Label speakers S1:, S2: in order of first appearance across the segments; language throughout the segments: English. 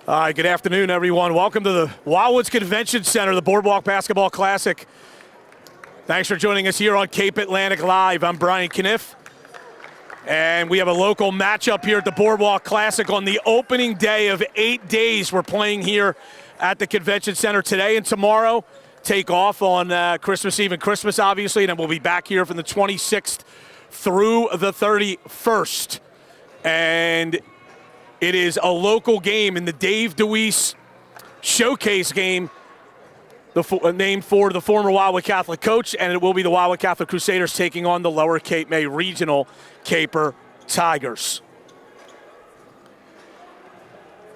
S1: All right, good afternoon, everyone. Welcome to the Wildwood Convention Center, the Boardwalk Basketball Classic. Thanks for joining us here on Cape Atlantic Live. I'm Brian Kniff, and we have a local matchup here at the Boardwalk Classic on the opening day of 8 days. We're playing here at the Convention Center today and tomorrow. Take off on Christmas Eve and Christmas, obviously, and then we'll be back here from the 26th through the 31st. And it is a local game in the Dave DeWeese Showcase game, named for the former Wildwood Catholic coach, and it will be the Wildwood Catholic Crusaders taking on the Lower Cape May Regional Caper Tigers.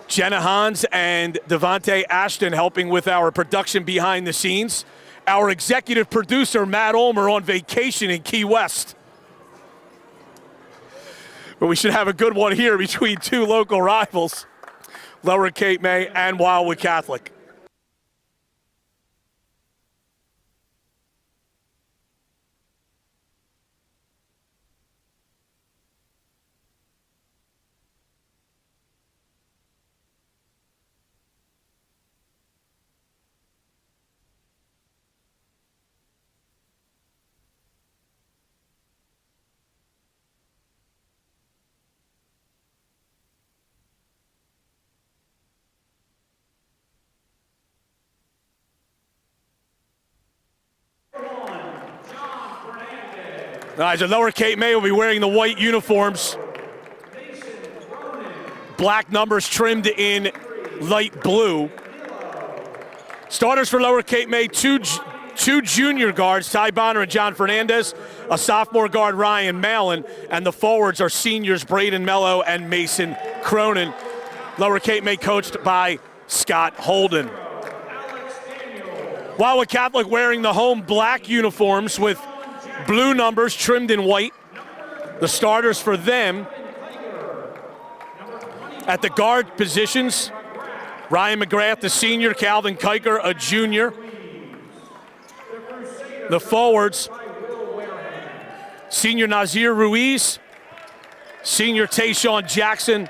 S1: Jenna Hans and Devontae Ashton helping with our production behind the scenes. Our executive producer, Matt Ulmer, on vacation in Key West. But we should have a good one here between two local rivals, Lower Cape May and Wildwood Catholic. All right, so Lower Cape May will be wearing the white uniforms. Black numbers trimmed in light blue. Starters for Lower Cape May, two junior guards, Ty Bonner and John Fernandez, a sophomore guard, Ryan Mallon, and the forwards are seniors Braden Mello and Mason Cronin. Lower Cape May coached by Scott Holden. Wildwood Catholic wearing the home black uniforms with blue numbers trimmed in white. The starters for them at the guard positions, Ryan McGrath, the senior, Calvin Kiker, a junior. The forwards, senior Nazir Ruiz, senior Tayshawn Jackson,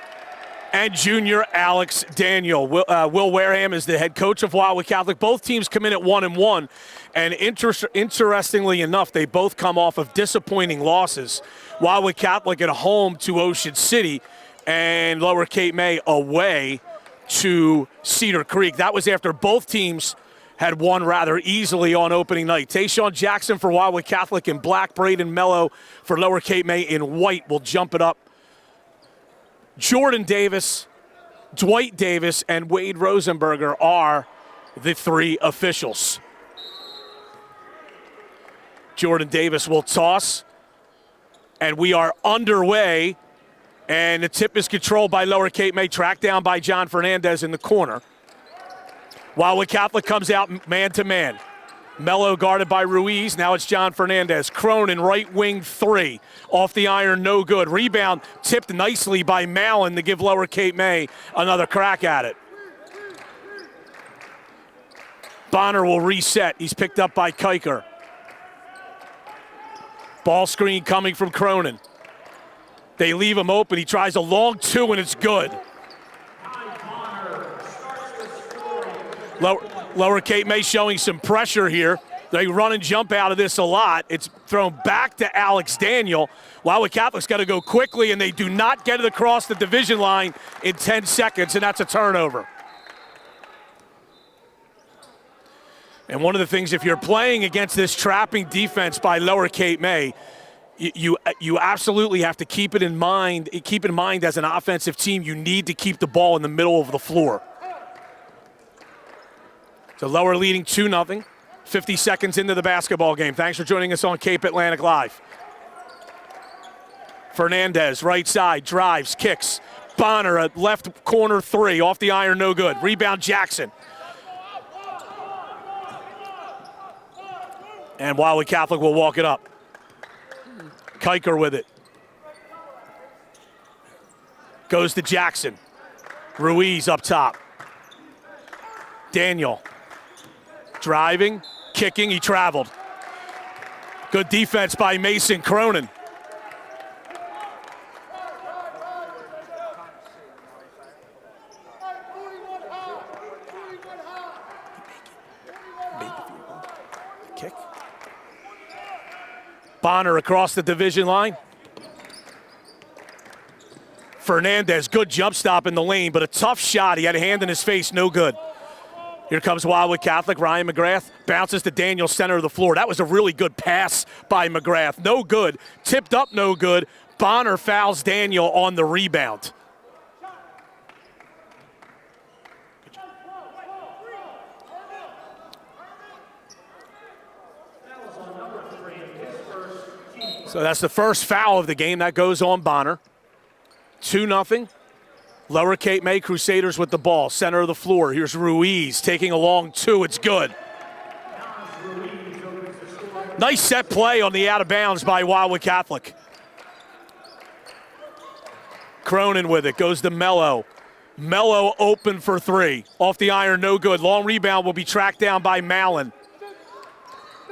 S1: and junior Alex Daniel. Will Wareham is the head coach of Wildwood Catholic. Both teams come in at 1-1, and interestingly enough, they both come off of disappointing losses. Wildwood Catholic at home to Ocean City, and Lower Cape May away to Cedar Creek. That was after both teams had won rather easily on opening night. Tayshawn Jackson for Wildwood Catholic in black, Braden Mello for Lower Cape May in white. We'll jump it up. Jordan Davis, Dwight Davis, and Wade Rosenberger are the three officials. Jordan Davis will toss, and we are underway, and the tip is controlled by Lower Cape May, tracked down by John Fernandez in the corner. Wildwood Catholic comes out man-to-man. Mello guarded by Ruiz. Now it's John Fernandez. Cronin, right wing three. Off the iron, no good. Rebound tipped nicely by Mallon to give Lower Cape May another crack at it. Bonner will reset. He's picked up by Kiker. Ball screen coming from Cronin. They leave him open. He tries a long two, and it's good. Lower Cape May showing some pressure here. They run and jump out of this a lot. It's thrown back to Alex Daniel. Wildwood Catholic's got to go quickly, and they do not get it across the division line in 10 seconds, and that's a turnover. And one of the things, if you're playing against this trapping defense by Lower Cape May, you absolutely have to keep in mind as an offensive team, you need to keep the ball in the middle of the floor. So Lower leading 2-0, 50 seconds into the basketball game. Thanks for joining us on Cape Atlantic Live. Fernandez, right side, drives, kicks. Bonner, a left corner three, off the iron, no good. Rebound, Jackson. And Wildwood Catholic will walk it up. Kiker with it. Goes to Jackson. Ruiz up top. Daniel. Driving, kicking, he traveled. Good defense by Mason Cronin. Bonner across the division line. Fernandez, good jump stop in the lane, but a tough shot. He had a hand in his face, no good. Here comes Wildwood Catholic. Ryan McGrath bounces to Daniel, center of the floor. That was a really good pass by McGrath. No good. Tipped up, no good. Bonner fouls Daniel on the rebound. So that's the first foul of the game. That goes on Bonner. 2-0. Lower Cape May Crusaders with the ball. Center of the floor. Here's Ruiz taking a long two. It's good. Nice set play on the out of bounds by Wildwood Catholic. Cronin with it. Goes to Mello. Mello open for three. Off the iron, no good. Long rebound will be tracked down by Mallon.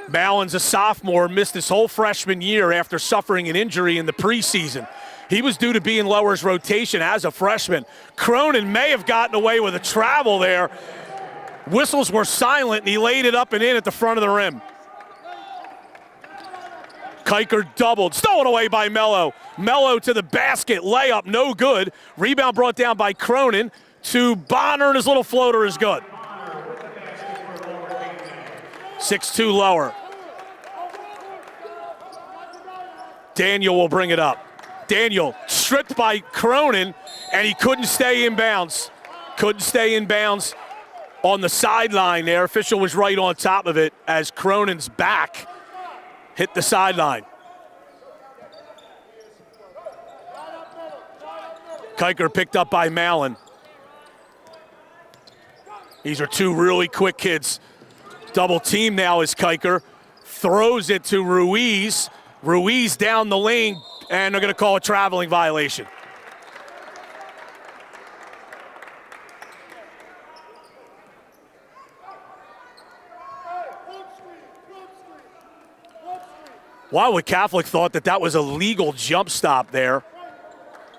S1: Mallon's a sophomore, missed his whole freshman year after suffering an injury in the preseason. He was due to be in Lower's rotation as a freshman. Cronin may have gotten away with a travel there. Whistles were silent, and he laid it up and in at the front of the rim. Kiker doubled, stolen away by Mello. Mello to the basket, layup, no good. Rebound brought down by Cronin to Bonner, and his little floater is good. 6-2 Lower. Daniel will bring it up. Daniel stripped by Cronin, and he couldn't stay in bounds. Couldn't stay in bounds on the sideline there. Official was right on top of it as Cronin's back hit the sideline. Kiker picked up by Mallon. These are two really quick kids. Double team now is Kiker. Throws it to Ruiz. Ruiz down the lane, and they're going to call a traveling violation. Wildwood Catholic thought that was a legal jump stop there,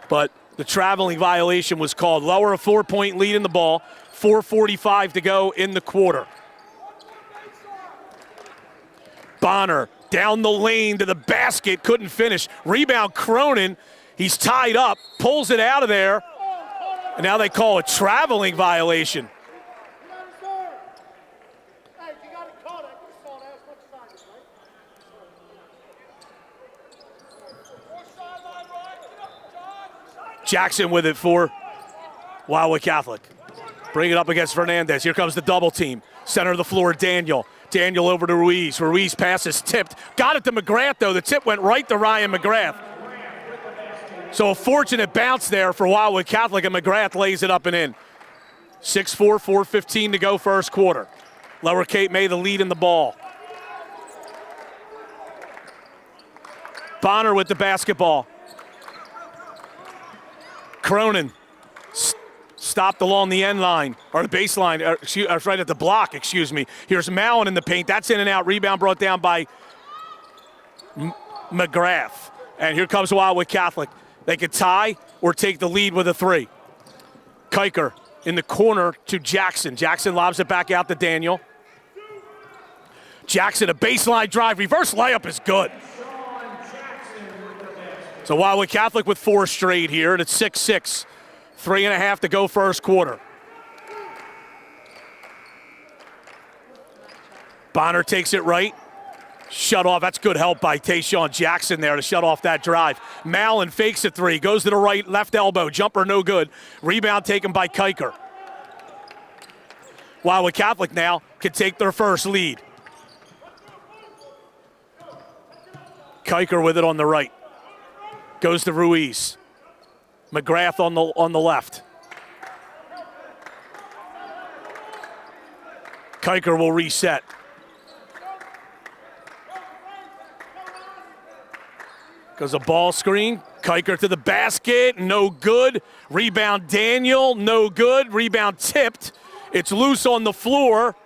S1: but the traveling violation was called. Lower a 4-point lead in the ball, 4:45 to go in the quarter. Bonner down the lane to the basket, couldn't finish. Rebound Cronin, he's tied up, pulls it out of there, and now they call a traveling violation. Jackson with it for Wildwood Catholic. Bring it up against Fernandez. Here comes the double team. Center of the floor, Daniel. Daniel over to Ruiz. Ruiz passes tipped. Got it to McGrath, though. The tip went right to Ryan McGrath. So a fortunate bounce there for Wildwood Catholic, and McGrath lays it up and in. 6-4, 4:15 to go first quarter. Lower Cape May the lead in the ball. Bonner with the basketball. Cronin stopped along the end line, or the baseline, right at the block, excuse me. Here's Mallon in the paint. That's in and out. Rebound brought down by McGrath. And here comes Wildwood Catholic. They could tie or take the lead with a three. Kiker in the corner to Jackson. Jackson lobs it back out to Daniel. Jackson, a baseline drive. Reverse layup is good. So Wildwood Catholic with 4 straight here, and it's 6-6. 3.5 to go first quarter. Bonner takes it right. Shut off. That's good help by Tayshawn Jackson there to shut off that drive. Mallon fakes it three. Goes to the right, left elbow. Jumper no good. Rebound taken by Kiker. Wildwood Catholic now can take their first lead. Kiker with it on the right. Goes to Ruiz. McGrath on the left. Kiker will reset. Goes a ball screen. Kiker to the basket, no good. Rebound Daniel, no good. Rebound tipped. It's loose on the floor.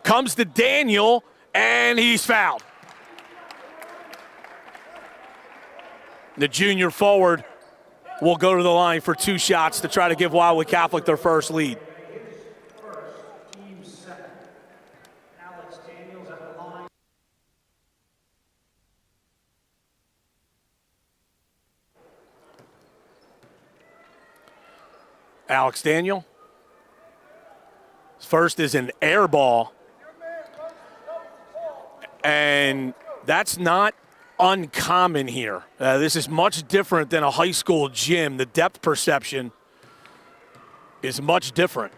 S1: Comes to Daniel, and he's fouled. The junior forward will go to the line for 2 shots to try to give Wildwood Catholic their first lead. Alex Daniel. First is an air ball. And that's not uncommon here. This is much different than a high school gym. The depth perception is much different.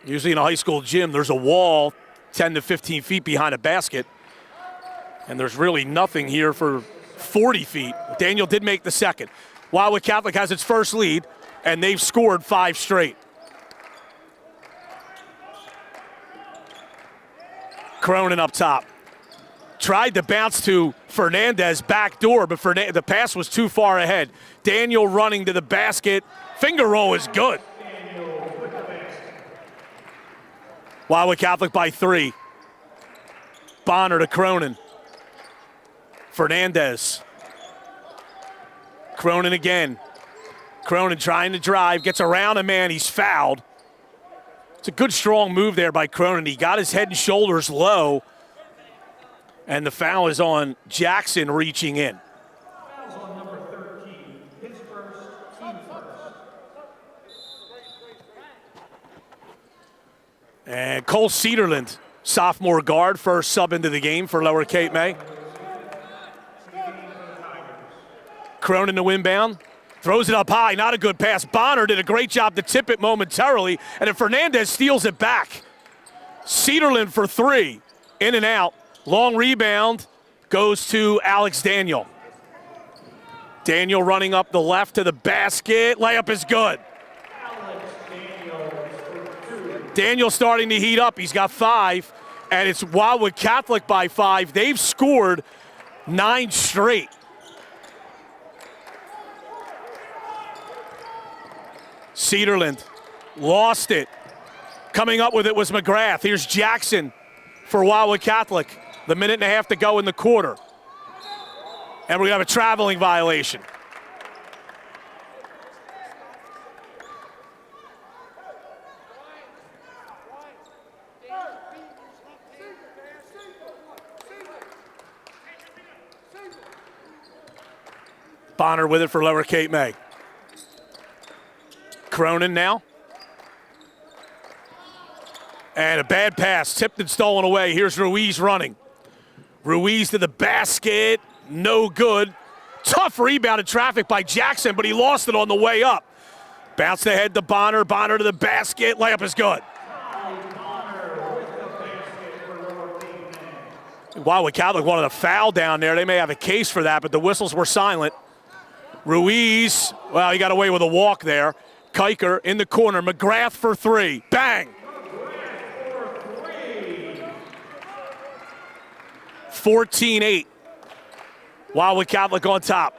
S1: Usually in a high school gym, there's a wall 10 to 15 feet behind a basket, and there's really nothing here for 40 feet. Daniel did make the second. Wildwood Catholic has its first lead, and they've scored 5 straight. Cronin up top. Tried to bounce to Fernandez back door, but the pass was too far ahead. Daniel running to the basket. Finger roll is good. Wildwood Catholic by 3. Bonner to Cronin. Fernandez. Cronin again. Cronin trying to drive, gets around a man, he's fouled. It's a good, strong move there by Cronin. He got his head and shoulders low, and the foul is on Jackson reaching in.
S2: Foul's on number 13, his first, team first.
S1: And Cole Cedarland, sophomore guard, first sub into the game for Lower Cape May. Cronin to inbound. Throws it up high, not a good pass. Bonner did a great job to tip it momentarily, and then Fernandez steals it back. Cedarland for 3, in and out. Long rebound goes to Alex Daniel. Daniel running up the left to the basket. Layup is good. Daniel starting to heat up. He's got 5, and it's Wildwood Catholic by 5. They've scored 9 straight. Cedarland lost it. Coming up with it was McGrath. Here's Jackson for Wildwood Catholic. The minute and a half to go in the quarter. And we have a traveling violation. Bonner with it for Lower Cape May. Cronin now. And a bad pass, tipped and stolen away. Here's Ruiz running. Ruiz to the basket, no good. Tough rebound in traffic by Jackson, but he lost it on the way up. Bounced ahead to Bonner, Bonner to the basket, layup is good. Wildwood Catholic wanted a foul down there. They may have a case for that, but the whistles were silent. Ruiz, well, he got away with a walk there. Kiker in the corner, McGrath for 3, bang! 14-8. Wildwood Catholic on top.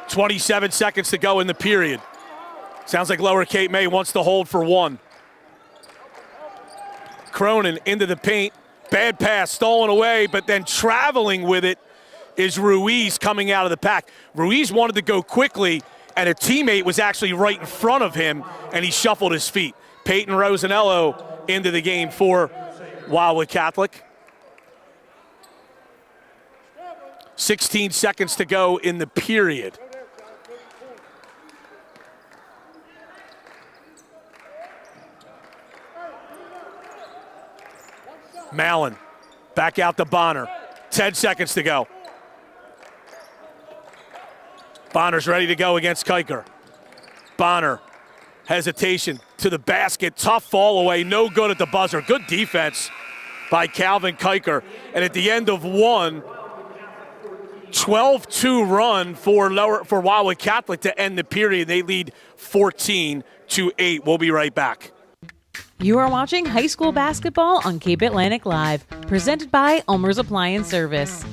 S1: .27 seconds to go in the period. Sounds like Lower Cape May wants to hold for 1. Cronin into the paint. Bad pass, stolen away, but then traveling with it is Ruiz coming out of the pack. Ruiz wanted to go quickly, and a teammate was actually right in front of him, and he shuffled his feet. Peyton Rosanello into the game for Wildwood Catholic. 16 seconds to go in the period. Mallon back out to Bonner. 10 seconds to go. Bonner's ready to go against Kiker. Bonner, hesitation to the basket. Tough fall away, no good at the buzzer. Good defense by Calvin Kiker. And at the end of 1, 12-2 run for Wildwood Catholic to end the period. They lead 14-8. We'll be right back.
S3: You are watching high school basketball on Cape Atlantic Live, presented by Ulmer's Appliance Service.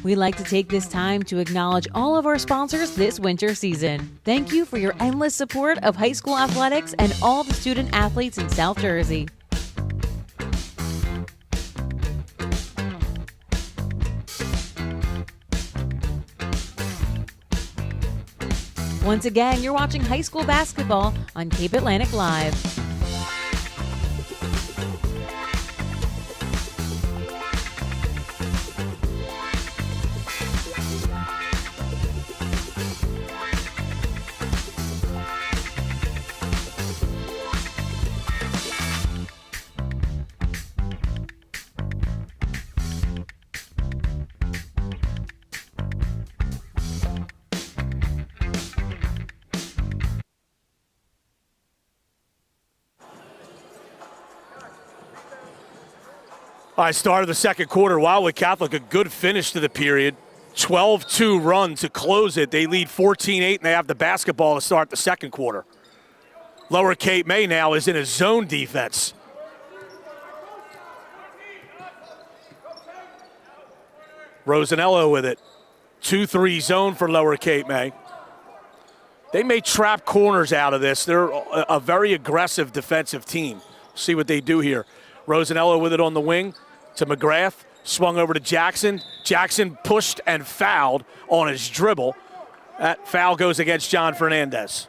S3: We'd like to take this time to acknowledge all of our sponsors this winter season. Thank you for your endless support of high school athletics and all the student athletes in South Jersey. Once again, you're watching high school basketball on Cape Atlantic Live.
S1: All right, start of the second quarter. Wildwood Catholic, a good finish to the period. 12-2 run to close it. They lead 14-8, and they have the basketball to start the second quarter. Lower Cape May now is in a zone defense. Rosanello with it. 2-3 zone for Lower Cape May. They may trap corners out of this. They're a very aggressive defensive team. See what they do here. Rosanello with it on the wing to McGrath. Swung over to Jackson. Jackson pushed and fouled on his dribble. That foul goes against John Fernandez.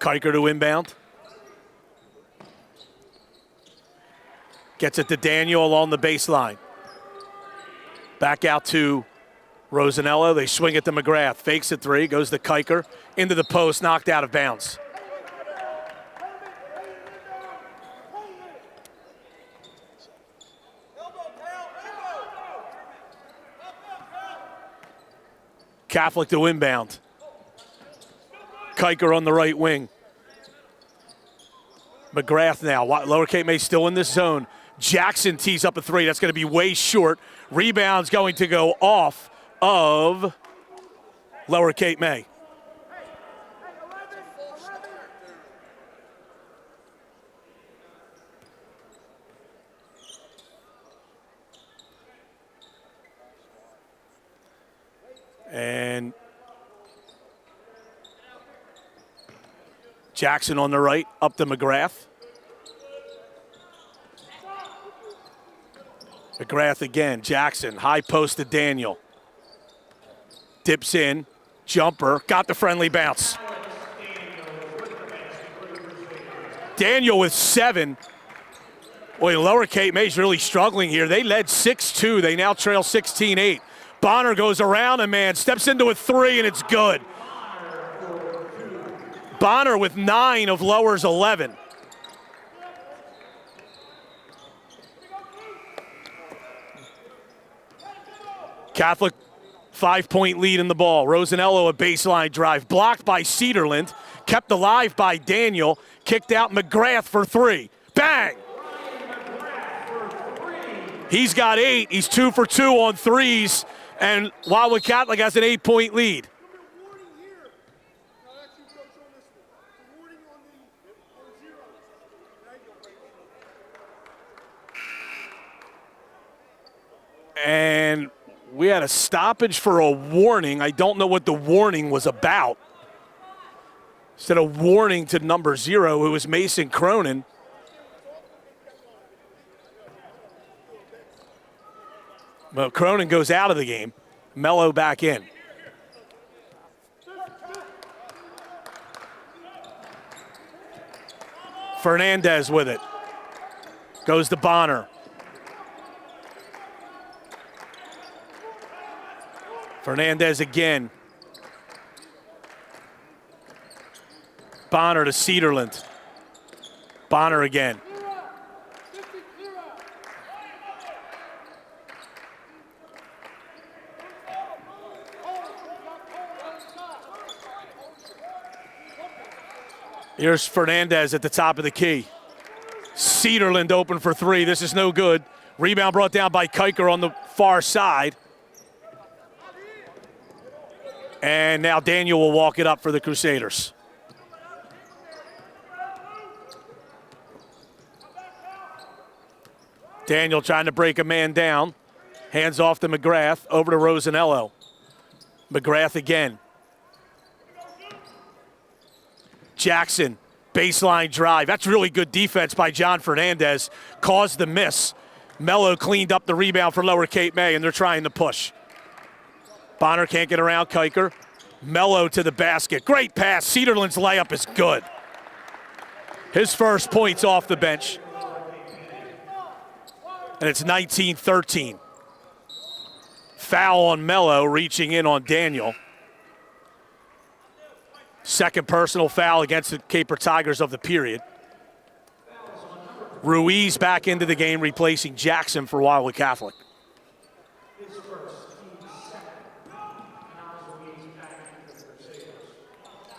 S1: Kiker to inbound. Gets it to Daniel along the baseline. Back out to Rosanello. They swing it to McGrath. Fakes it three. Goes to Kiker. Into the post. Knocked out of bounds. Catholic to inbound. Kiker on the right wing. McGrath now. Lower Cape May still in this zone. Jackson tees up a three. That's going to be way short. Rebound's going to go off of Lower Cape May. And Jackson on the right, up to McGrath. McGrath again, Jackson, high post to Daniel. Dips in, jumper, got the friendly bounce. Daniel with 7. Boy, Lower Cape May's really struggling here. They led 6-2, they now trail 16-8. Bonner goes around a man, steps into a three, and it's good. Bonner with 9 of Lower's 11. Catholic 5-point lead in the ball. Rosanello a baseline drive. Blocked by Cedarland. Kept alive by Daniel. Kicked out McGrath for 3. Bang! He's got 8. He's 2 for 2 on threes. And Wildwood Catholic has an 8-point lead. And we had a stoppage for a warning. I don't know what the warning was about. Instead of warning to number 0, it was Mason Cronin. But Cronin goes out of the game. Mello back in. Fernandez with it. Goes to Bonner. Fernandez again. Bonner to Cedarland. Bonner again. Here's Fernandez at the top of the key. Cedarland open for 3. This is no good. Rebound brought down by Kiker on the far side. And now Daniel will walk it up for the Crusaders. Daniel trying to break a man down. Hands off to McGrath, over to Rosanello. McGrath again. Jackson, baseline drive. That's really good defense by John Fernandez. Caused the miss. Mello cleaned up the rebound for Lower Cape May, and they're trying to push. Bonner can't get around Kiker. Mello to the basket. Great pass. Cedarland's layup is good. His first points off the bench. And it's 19-13. Foul on Mello, reaching in on Daniel. Second personal foul against the Caper Tigers of the period. Ruiz back into the game, replacing Jackson for Wildwood Catholic.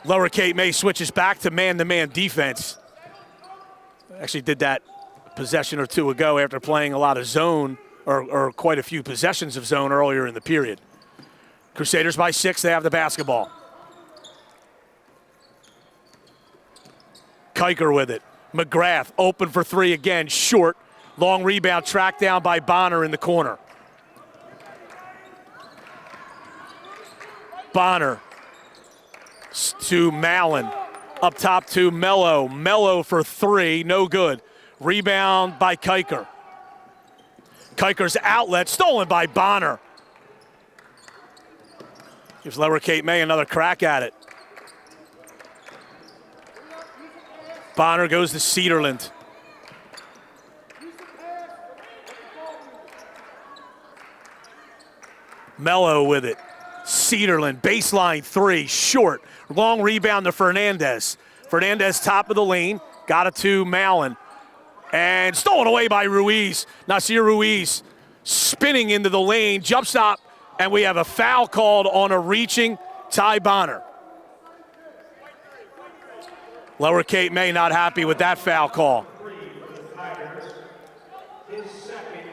S1: Lower Cape May switches back to man-to-man defense. Actually did that possession or two ago after playing a lot of zone, or quite a few possessions of zone earlier in the period. Crusaders by 6, they have the basketball. Kiker with it. McGrath open for 3 again, short. Long rebound tracked down by Bonner in the corner. Bonner to Mallon. Up top to Mello. Mello for 3, no good. Rebound by Kiker. Kiker's outlet stolen by Bonner. Gives Lower Cape May another crack at it. Bonner goes to Cedarland. Mello with it. Cedarland, baseline 3, short. Long rebound to Fernandez. Fernandez top of the lane, got it to Mallon. And stolen away by Ruiz. Nasir Ruiz spinning into the lane, jump stop, and we have a foul called on a reaching Ty Bonner. Lower Cape May not happy with that foul call.
S2: His second,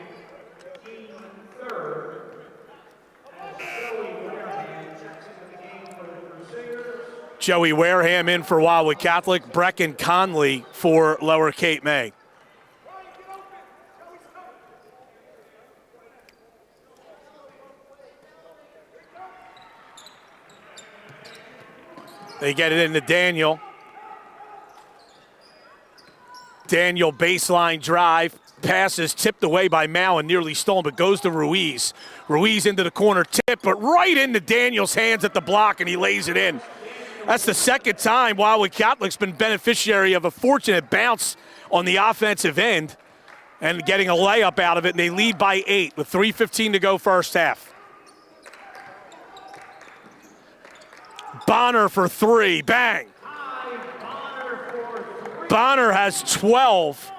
S2: team third, as Joey Wareham checks into the game for the Crusaders.
S1: Joey Wareham in for Wildwood Catholic. Brecken Conley for Lower Cape May. They get it into Daniel. Daniel baseline drive. Pass is tipped away by Mallon, nearly stolen, but goes to Ruiz. Ruiz into the corner tip, but right into Daniel's hands at the block, and he lays it in. That's the second time Wildwood Catholic's been beneficiary of a fortunate bounce on the offensive end and getting a layup out of it, and they lead by 8 with 3:15 to go first half. Bonner for 3, bang. Bonner has 12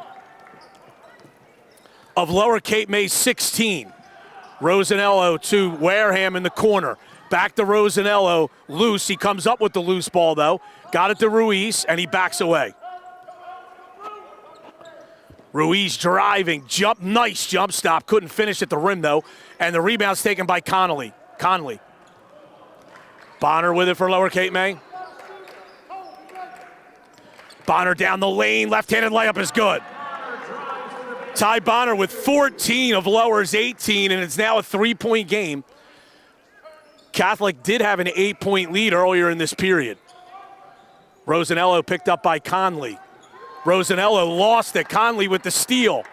S1: of Lower Cape May's 16. Rosanello to Wareham in the corner. Back to Rosanello, loose. He comes up with the loose ball, though. Got it to Ruiz, and he backs away. Ruiz driving, nice jump stop. Couldn't finish at the rim, though. And the rebound's taken by Conley. Bonner with it for Lower Cape May. Bonner down the lane, left-handed layup is good. Ty Bonner with 14 of Lower's 18, and it's now a 3-point game. Catholic did have an 8-point lead earlier in this period. Rosanello picked up by Conley. Rosanello lost it. Conley with the steal.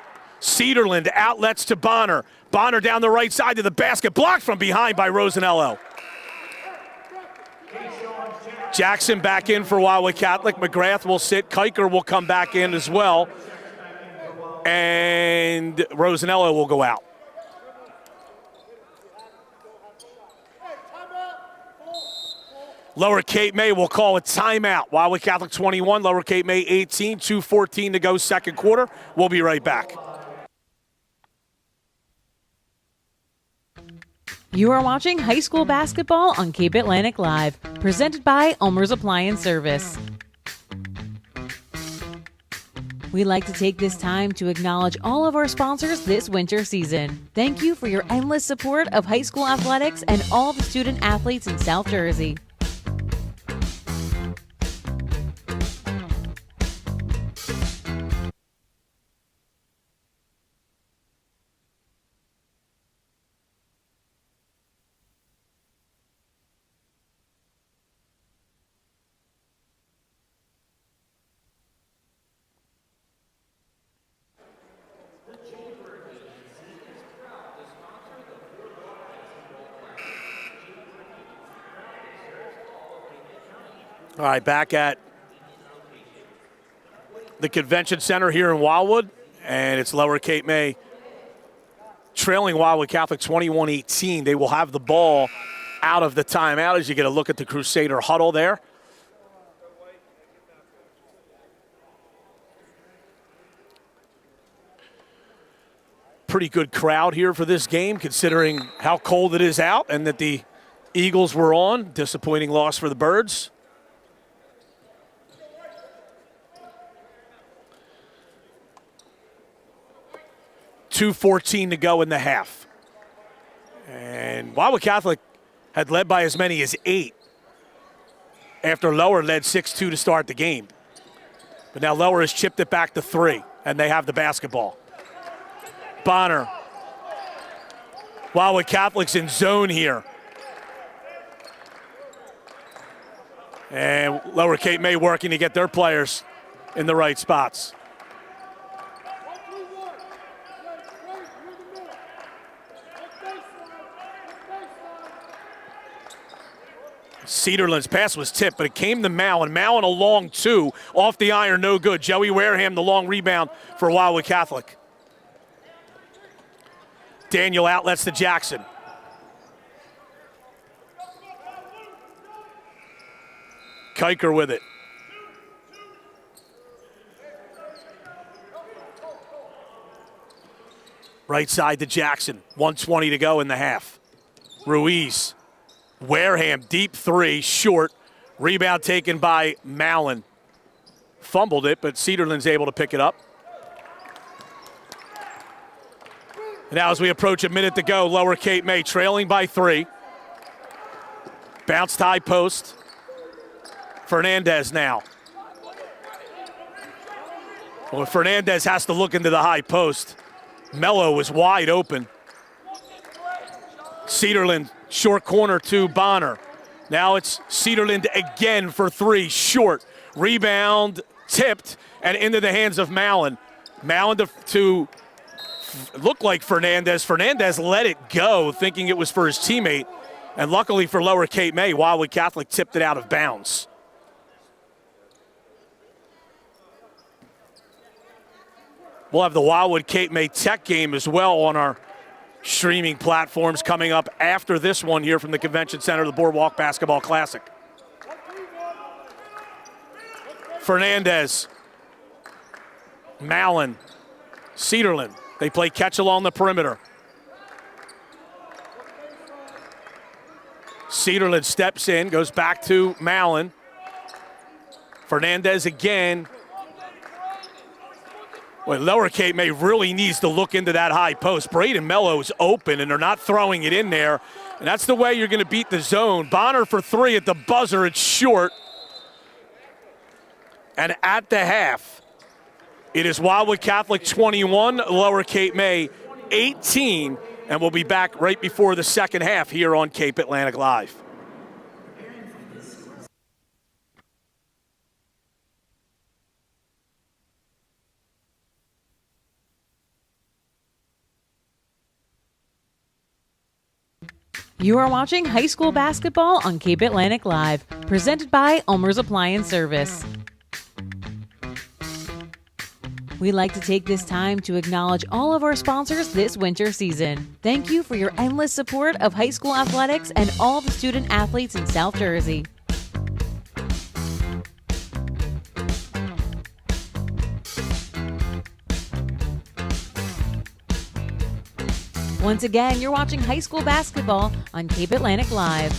S1: Cedarland outlets to Bonner. Bonner down the right side to the basket, blocked from behind by Rosanello. Jackson back in for Wildwood Catholic. McGrath will sit. Kiker will come back in as well. And Rosanello will go out. Lower Cape May will call a timeout. Wildwood Catholic 21, Lower Cape May 18, 2:14 to go second quarter. We'll be right back.
S3: You are watching high school basketball on Cape Atlantic Live, presented by Ulmer's Appliance Service. We'd like to take this time to acknowledge all of our sponsors this winter season. Thank you for your endless support of high school athletics and all the student athletes in South Jersey.
S1: All right, back at the Convention Center here in Wildwood, and it's Lower Cape May trailing Wildwood Catholic 21-18. They will have the ball out of the timeout as you get a look at the Crusader huddle there. Pretty good crowd here for this game, considering how cold it is out and that the Eagles were on. Disappointing loss for the Birds. 2:14 to go in the half. And Wildwood Catholic had led by as many as 8 after Lower led 6-2 to start the game. But now Lower has chipped it back to 3, and they have the basketball. Bonner. Wildwood Catholic's in zone here. And Lower Cape May working to get their players in the right spots. Cedarland's pass was tipped, but it came to Mallon. Mallon a long 2, off the iron, no good. Joey Wareham, the long rebound for Wildwood Catholic. Daniel outlets to Jackson. Kiker with it. Right side to Jackson. 1:20 to go in the half. Ruiz. Wareham, deep 3, short. Rebound taken by Mallon. Fumbled it, but Cedarland's able to pick it up. Now as we approach a minute to go, Lower Cape May trailing by 3. Bounced high post. Fernandez now. Well, Fernandez has to look into the high post. Mello was wide open. Cedarland, short corner to Bonner. Now it's Cedarland again for 3, short. Rebound tipped and into the hands of Mallon. Mallon to look like Fernandez. Fernandez let it go, thinking it was for his teammate. And luckily for Lower Cape May, Wildwood Catholic tipped it out of bounds. We'll have the Wildwood Cape May Tech game as well on our streaming platforms coming up after this one here from the Convention Center, the Boardwalk Basketball Classic. Fernandez, Mallon, Cedarland. They play catch along the perimeter. Cedarland steps in, goes back to Mallon. Fernandez again. Well, Lower Cape May really needs to look into that high post. Braden Mello's open, and they're not throwing it in there. And that's the way you're going to beat the zone. Bonner for 3 at the buzzer. It's short. And at the half, it is Wildwood Catholic 21, Lower Cape May 18. And we'll be back right before the second half here on Cape Atlantic Live.
S3: You are watching high school basketball on Cape Atlantic Live, presented by Ulmer's Appliance Service. We'd like to take this time to acknowledge all of our sponsors this winter season. Thank you for your endless support of high school athletics and all the student athletes in South Jersey. Once again, you're watching high school basketball on Cape Atlantic Live.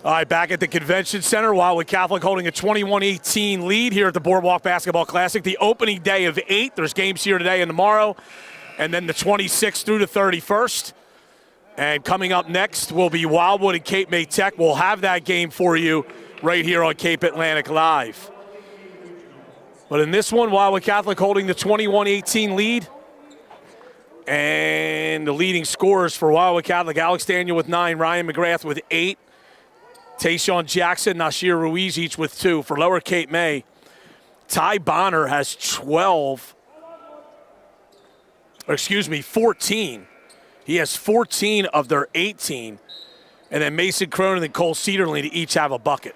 S1: All right, back at the Convention Center, Wildwood Catholic holding a 21-18 lead here at the Boardwalk Basketball Classic. The opening day of 8. There's games here today and tomorrow, and then the 26th through the 31st. And coming up next will be Wildwood and Cape May Tech. We'll have that game for you right here on Cape Atlantic Live. But in this one, Wildwood Catholic holding the 21-18 lead. And the leading scorers for Wildwood Catholic, Alex Daniel with 9, Ryan McGrath with 8. Tayshawn Jackson, Nasir Ruiz each with 2. For Lower Cape May, Ty Bonner has 14. He has 14 of their 18. And then Mason Cronin and Cole Cederling each have a bucket.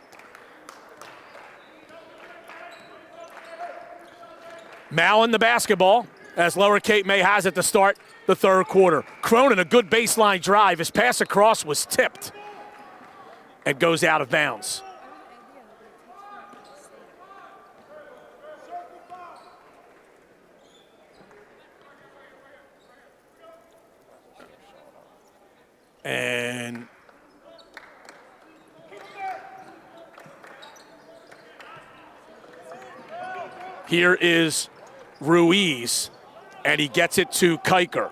S1: Mallon the basketball as Lower Cape May has it to start the third quarter. Cronin, a good baseline drive. His pass across was tipped and goes out of bounds. And here is Ruiz, and he gets it to Kiker.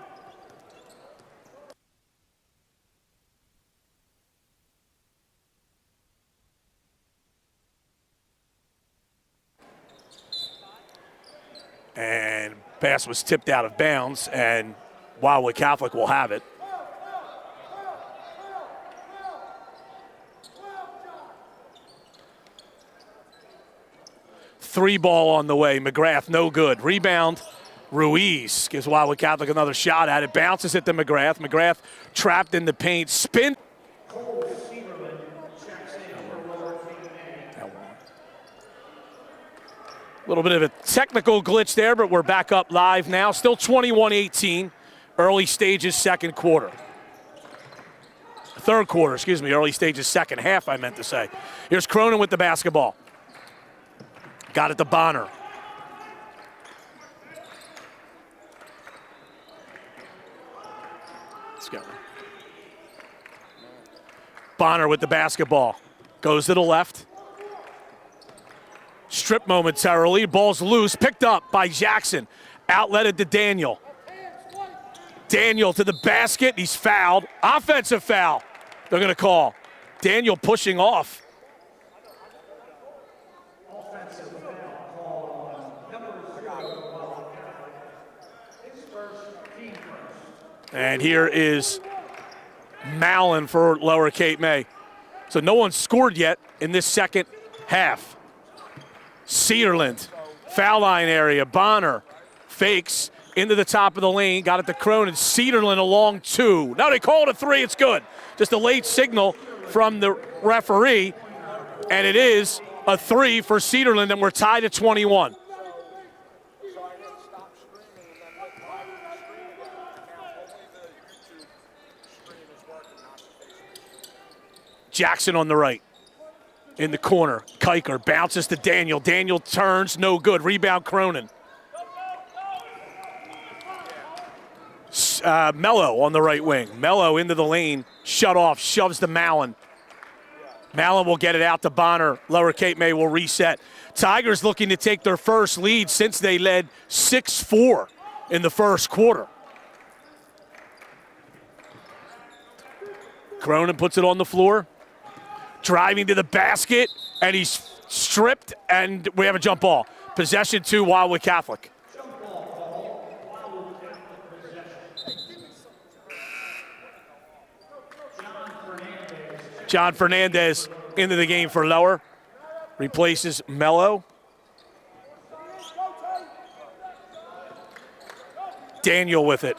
S1: And pass was tipped out of bounds, and Wildwood Catholic will have it. Three ball on the way. McGrath, no good. Rebound. Ruiz gives Wildwood Catholic another shot at it. Bounces it to McGrath. McGrath trapped in the paint. Spin. A little bit of a technical glitch there, but we're back up live now. Still 21-18. Early stages, second quarter. Third quarter, excuse me. Early stages, second half, I meant to say. Here's Cronin with the basketball. Got it to Bonner. Let's go. Bonner with the basketball. Goes to the left. Stripped momentarily. Ball's loose. Picked up by Jackson. Outletted to Daniel. Daniel to the basket. He's fouled. Offensive foul. They're going to call. Daniel pushing off. And here is Mallon for Lower Cape May. So no one scored yet in this second half. Cederland, foul line area. Bonner fakes into the top of the lane. Got it to Cronin. Cederland along 2. Now they call it a 3. It's good. Just a late signal from the referee. And it is a 3 for Cederland, and we're tied at 21. Jackson on the right. In the corner. Kiker bounces to Daniel. Daniel turns. No good. Rebound Cronin. Mello on the right wing. Mello into the lane. Shut off. Shoves to Mallon. Mallon will get it out to Bonner. Lower Cape May will reset. Tigers looking to take their first lead since they led 6-4 in the first quarter. Cronin puts it on the floor. Driving to the basket, and he's stripped, and we have a jump ball. Possession to Wildwood Catholic. John Fernandez into the game for Lower. Replaces Mello. Daniel with it.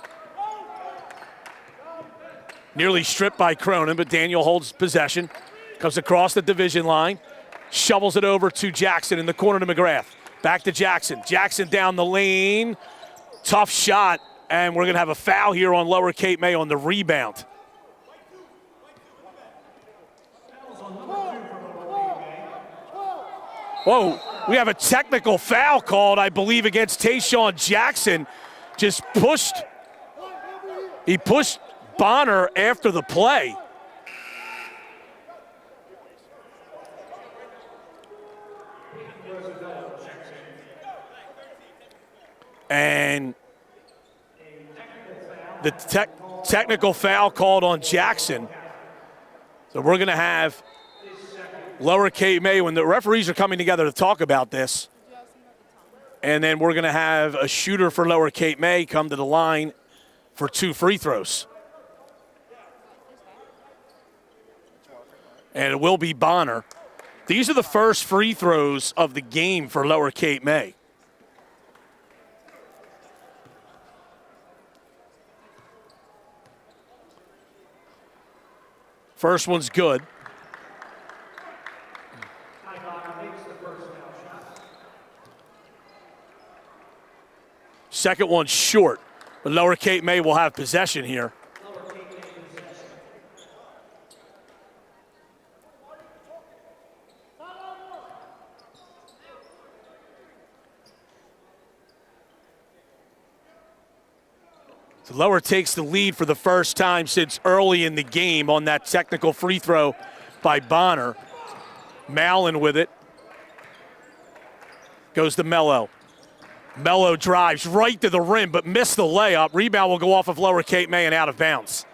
S1: Nearly stripped by Cronin, but Daniel holds possession. Comes across the division line, shovels it over to Jackson in the corner to McGrath. Back to Jackson. Jackson down the lane. Tough shot, and we're going to have a foul here on Lower Cape May on the rebound. Whoa, we have a technical foul called, I believe, against Tayshawn Jackson. Just pushed. He pushed Bonner after the play. And the technical foul called on Jackson. So we're going to have Lower Cape May, when the referees are coming together to talk about this. And then we're going to have a shooter for Lower Cape May come to the line for 2 free throws. And it will be Bonner. These are the first free throws of the game for Lower Cape May. First one's good. Second one's short, but Lower Cape May will have possession here. So Lower takes the lead for the first time since early in the game on that technical free throw by Bonner. Mallon with it. Goes to Mello. Mello drives right to the rim, but missed the layup. Rebound will go off of Lower Cape May and out of bounds.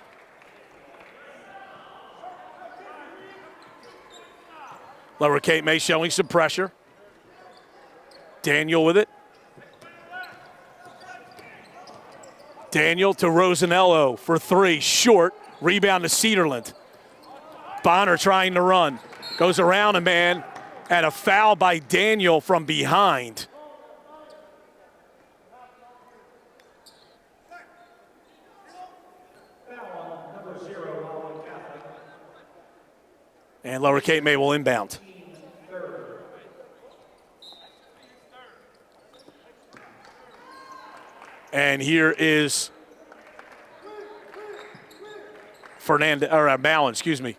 S1: Lower Cape May showing some pressure. Daniel with it. Daniel to Rosanello for 3, short. Rebound to Cedarland. Bonner trying to run. Goes around a man, and a foul by Daniel from behind. And Lower Cape May will inbound. And here is Mallon, excuse me.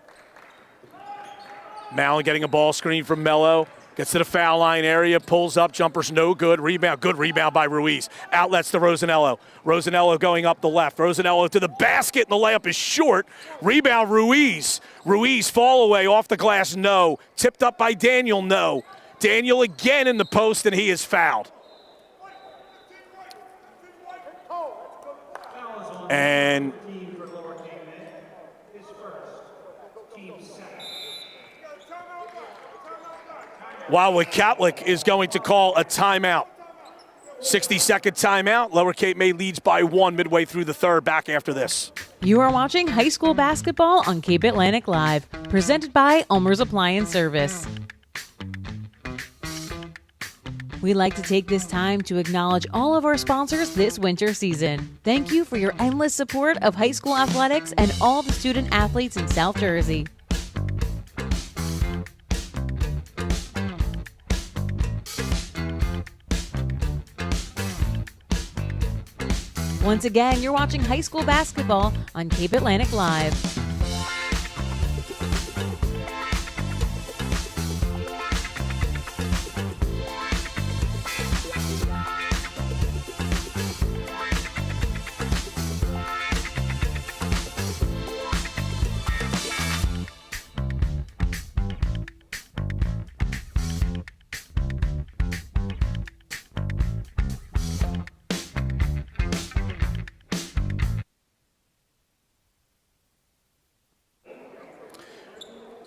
S1: Mallon getting a ball screen from Mello. Gets to the foul line area, pulls up, jumper's no good. Rebound, good rebound by Ruiz. Outlets to Rosanello. Rosanello going up the left. Rosanello to the basket, and the layup is short. Rebound, Ruiz. Ruiz fall away off the glass, no. Tipped up by Daniel, no. Daniel again in the post, and he is fouled. And Wildwood Catholic is going to call a timeout. 60-second timeout. Lower Cape May leads by 1 midway through the third. Back after this.
S3: You are watching high school basketball on Cape Atlantic Live, presented by Ulmer's Appliance Service. We'd like to take this time to acknowledge all of our sponsors this winter season. Thank you for your endless support of high school athletics and all the student athletes in South Jersey. Once again, you're watching high school basketball on Cape Atlantic Live.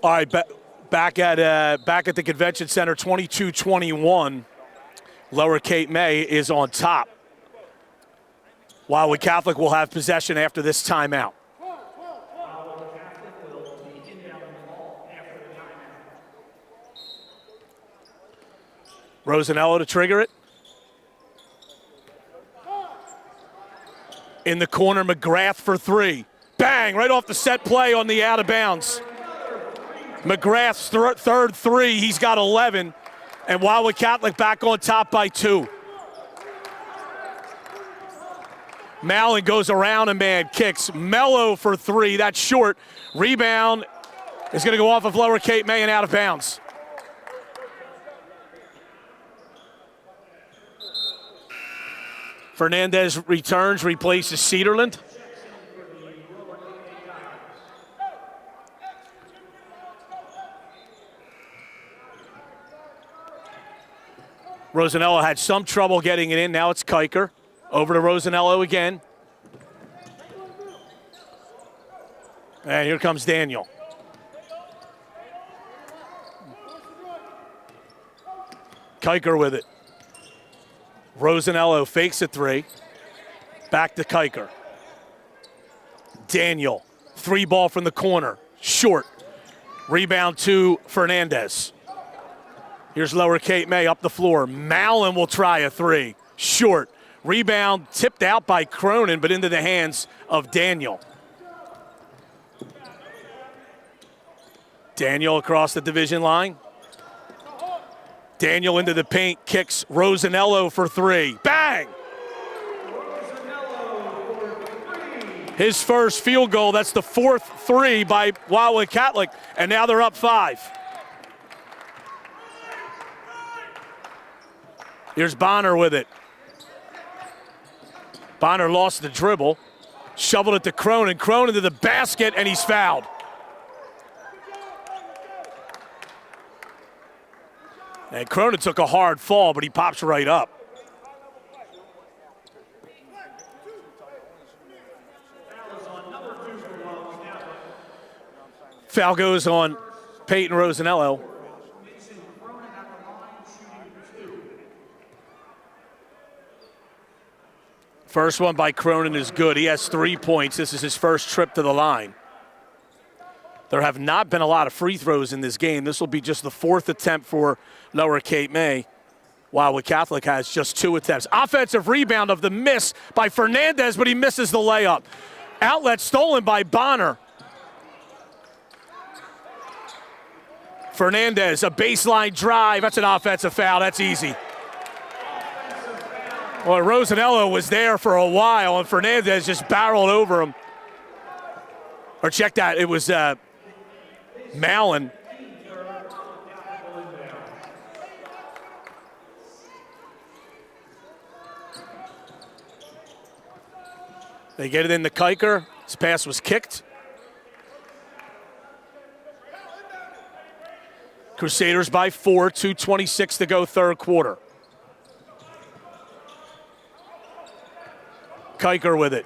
S1: All right, back at the convention center, 22-21. Lower Cape May is on top. Wildwood Catholic will have possession after this timeout. Rosanello to trigger it. In the corner, McGrath for 3. Bang, right off the set play on the out of bounds. McGrath's third 3, he's got 11, and Wildwood Catholic back on top by 2. Mallon goes around a man, kicks. Mello for 3, that's short. Rebound is going to go off of Lower Cape May and out of bounds. Fernandez returns, replaces Cedarland. Rosanello had some trouble getting it in. Now it's Kiker. Over to Rosanello again. And here comes Daniel. Kiker with it. Rosanello fakes a three. Back to Kiker. Daniel. 3-ball from the corner. Short. Rebound to Fernandez. Here's Lower Cape May up the floor. Mallon will try a three. Short. Rebound tipped out by Cronin, but into the hands of Daniel. Daniel across the division line. Daniel into the paint, kicks Rosanello for three. Bang! His first field goal. That's the 4th three by Wildwood Catholic, and now they're up 5. Here's Bonner with it. Bonner lost the dribble, shoveled it to Cronin. Cronin to the basket, and he's fouled. And Cronin took a hard fall, but he pops right up. Foul goes on Peyton Rosanello. First one by Cronin is good. He has 3 points. This is his first trip to the line. There have not been a lot of free throws in this game. This will be just the 4th attempt for Lower Cape May. Wildwood Catholic has just 2 attempts. Offensive rebound of the miss by Fernandez, but he misses the layup. Outlet stolen by Bonner. Fernandez, a baseline drive. That's an offensive foul. That's easy. Well, Rosanello was there for a while, and Fernandez just barreled over him. Or check that, it was Mallon. They get it into Kiker. His pass was kicked. Crusaders by 4, 2:26 to go, third quarter. Kiker with it.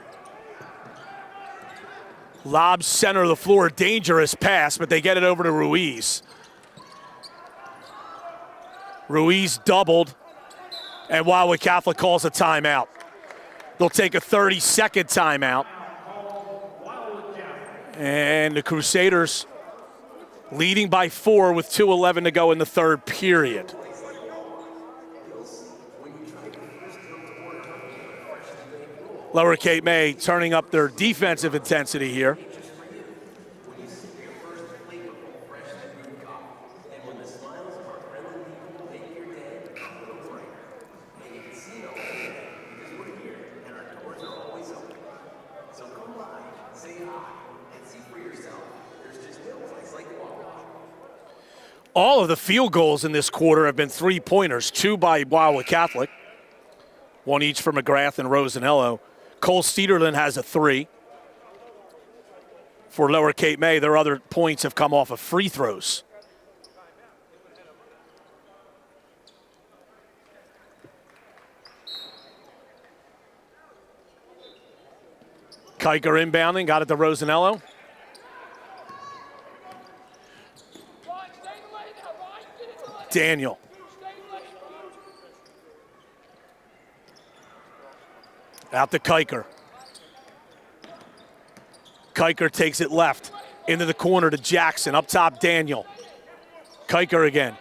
S1: Lob center of the floor, dangerous pass, but they get it over to Ruiz. Ruiz doubled, and Wildwood Catholic calls a timeout. They'll take a 30-second timeout. And the Crusaders leading by 4 with 2:11 to go in the third period. Lower Cape May turning up their defensive intensity here. All of the field goals in this quarter have been 3-pointers, 2 by Wildwood Catholic, 1 each for McGrath and Rosanello. Cole Cederlin has a 3. For Lower Cape May, their other points have come off of free throws. Kiker inbounding, got it to Rosanello. Daniel. Out to Kiker. Kiker takes it left into the corner to Jackson. Up top, Daniel. Kiker again.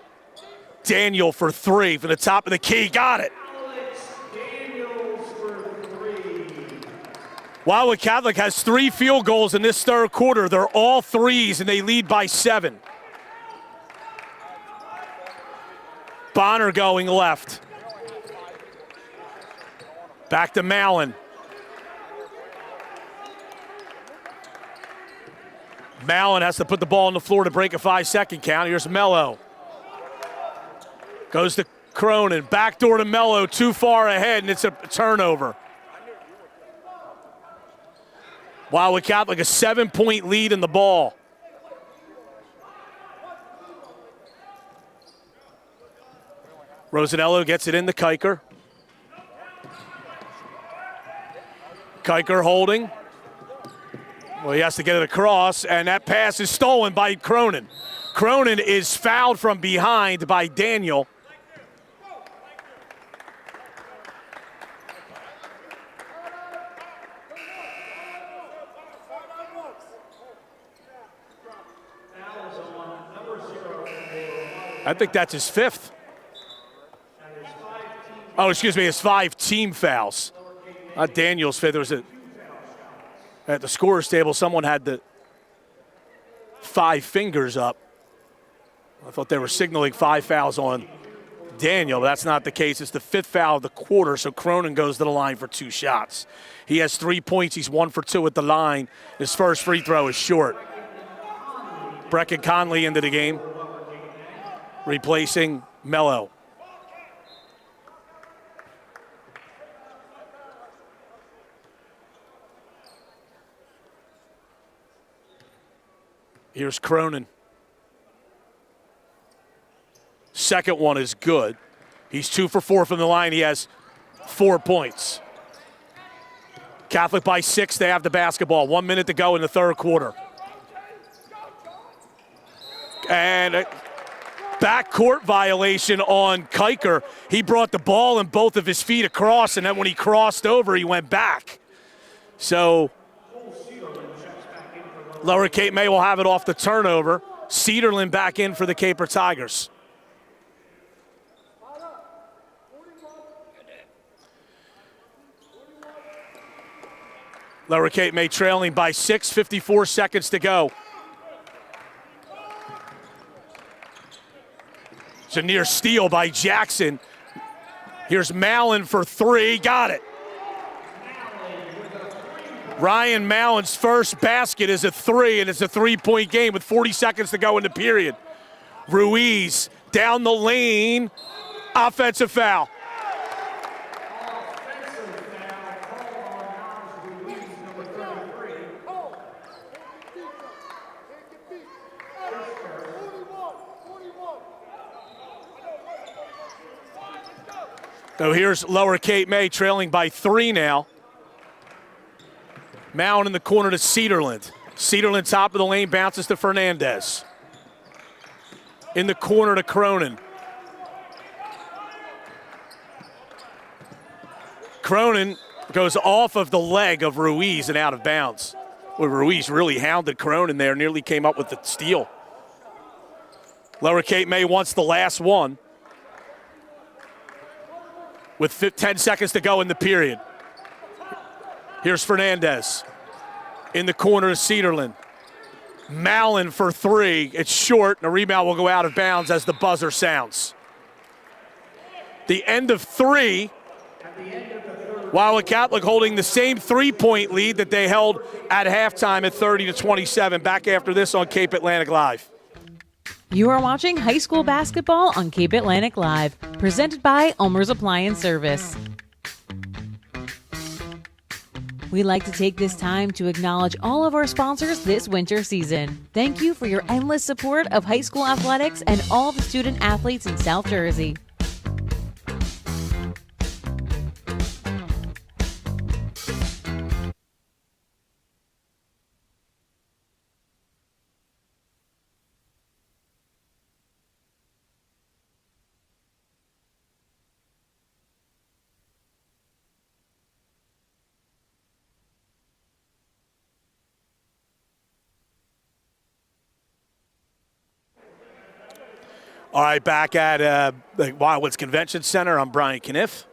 S1: Daniel for 3 from the top of the key. Got it. Wildwood Catholic has 3 field goals in this third quarter. They're all threes, and they lead by 7. Bonner going left. Back to Mallon. Mallon has to put the ball on the floor to break a 5-second count. Here's Mello. Goes to Cronin. Backdoor to Mello, too far ahead, and it's a turnover. Wildwood Catholic, a 7-point lead in the ball. Rosanello gets it into Kiker. Kiker holding. Well, he has to get it across, and that pass is stolen by Cronin. Cronin is fouled from behind by Daniel. I think that's his fifth. Oh, excuse me, his 5 team fouls. Not Daniel's fifth. There was at the scorer's table, someone had the 5 fingers up. I thought they were signaling 5 fouls on Daniel, but that's not the case. It's the 5th foul of the quarter, so Cronin goes to the line for 2 shots. He has 3 points. He's 1 for 2 at the line. His first free throw is short. Brecken Conley into the game, replacing Mello. Here's Cronin. Second one is good. He's 2 for 4 from the line. He has 4 points. Catholic by 6. They have the basketball. 1 minute to go in the third quarter. And a backcourt violation on Kiker. He brought the ball and both of his feet across, and then when he crossed over, he went back. So Lower Cape May will have it off the turnover. Cedarland back in for the Caper Tigers. Lower Cape May trailing by 6, 54 seconds to go. It's a near steal by Jackson. Here's Mallon for 3, got it. Ryan Mallon's first basket is a 3, and it's a 3-point game with 40 seconds to go in the period. Ruiz down the lane, offensive foul. So here's Lower Cape May trailing by 3 now. Mallon in the corner to Cedarland. Cedarland top of the lane, bounces to Fernandez. In the corner to Cronin. Cronin goes off of the leg of Ruiz and out of bounds. Well, Ruiz really hounded Cronin there, nearly came up with the steal. Lower Cape May wants the last one. With 10 seconds to go in the period. Here's Fernandez in the corner of Cedarland. Mallon for 3. It's short, and a rebound will go out of bounds as the buzzer sounds. The end of 3. Wildwood Catholic holding the same 3-point lead that they held at halftime at 30-27. Back after this on Cape Atlantic Live.
S3: You are watching high school basketball on Cape Atlantic Live, presented by Ulmer's Appliance Service. We'd like to take this time to acknowledge all of our sponsors this winter season. Thank you for your endless support of high school athletics and all the student athletes in South Jersey.
S1: All right, back at the Wildwood's Convention Center, I'm Brian Kniff.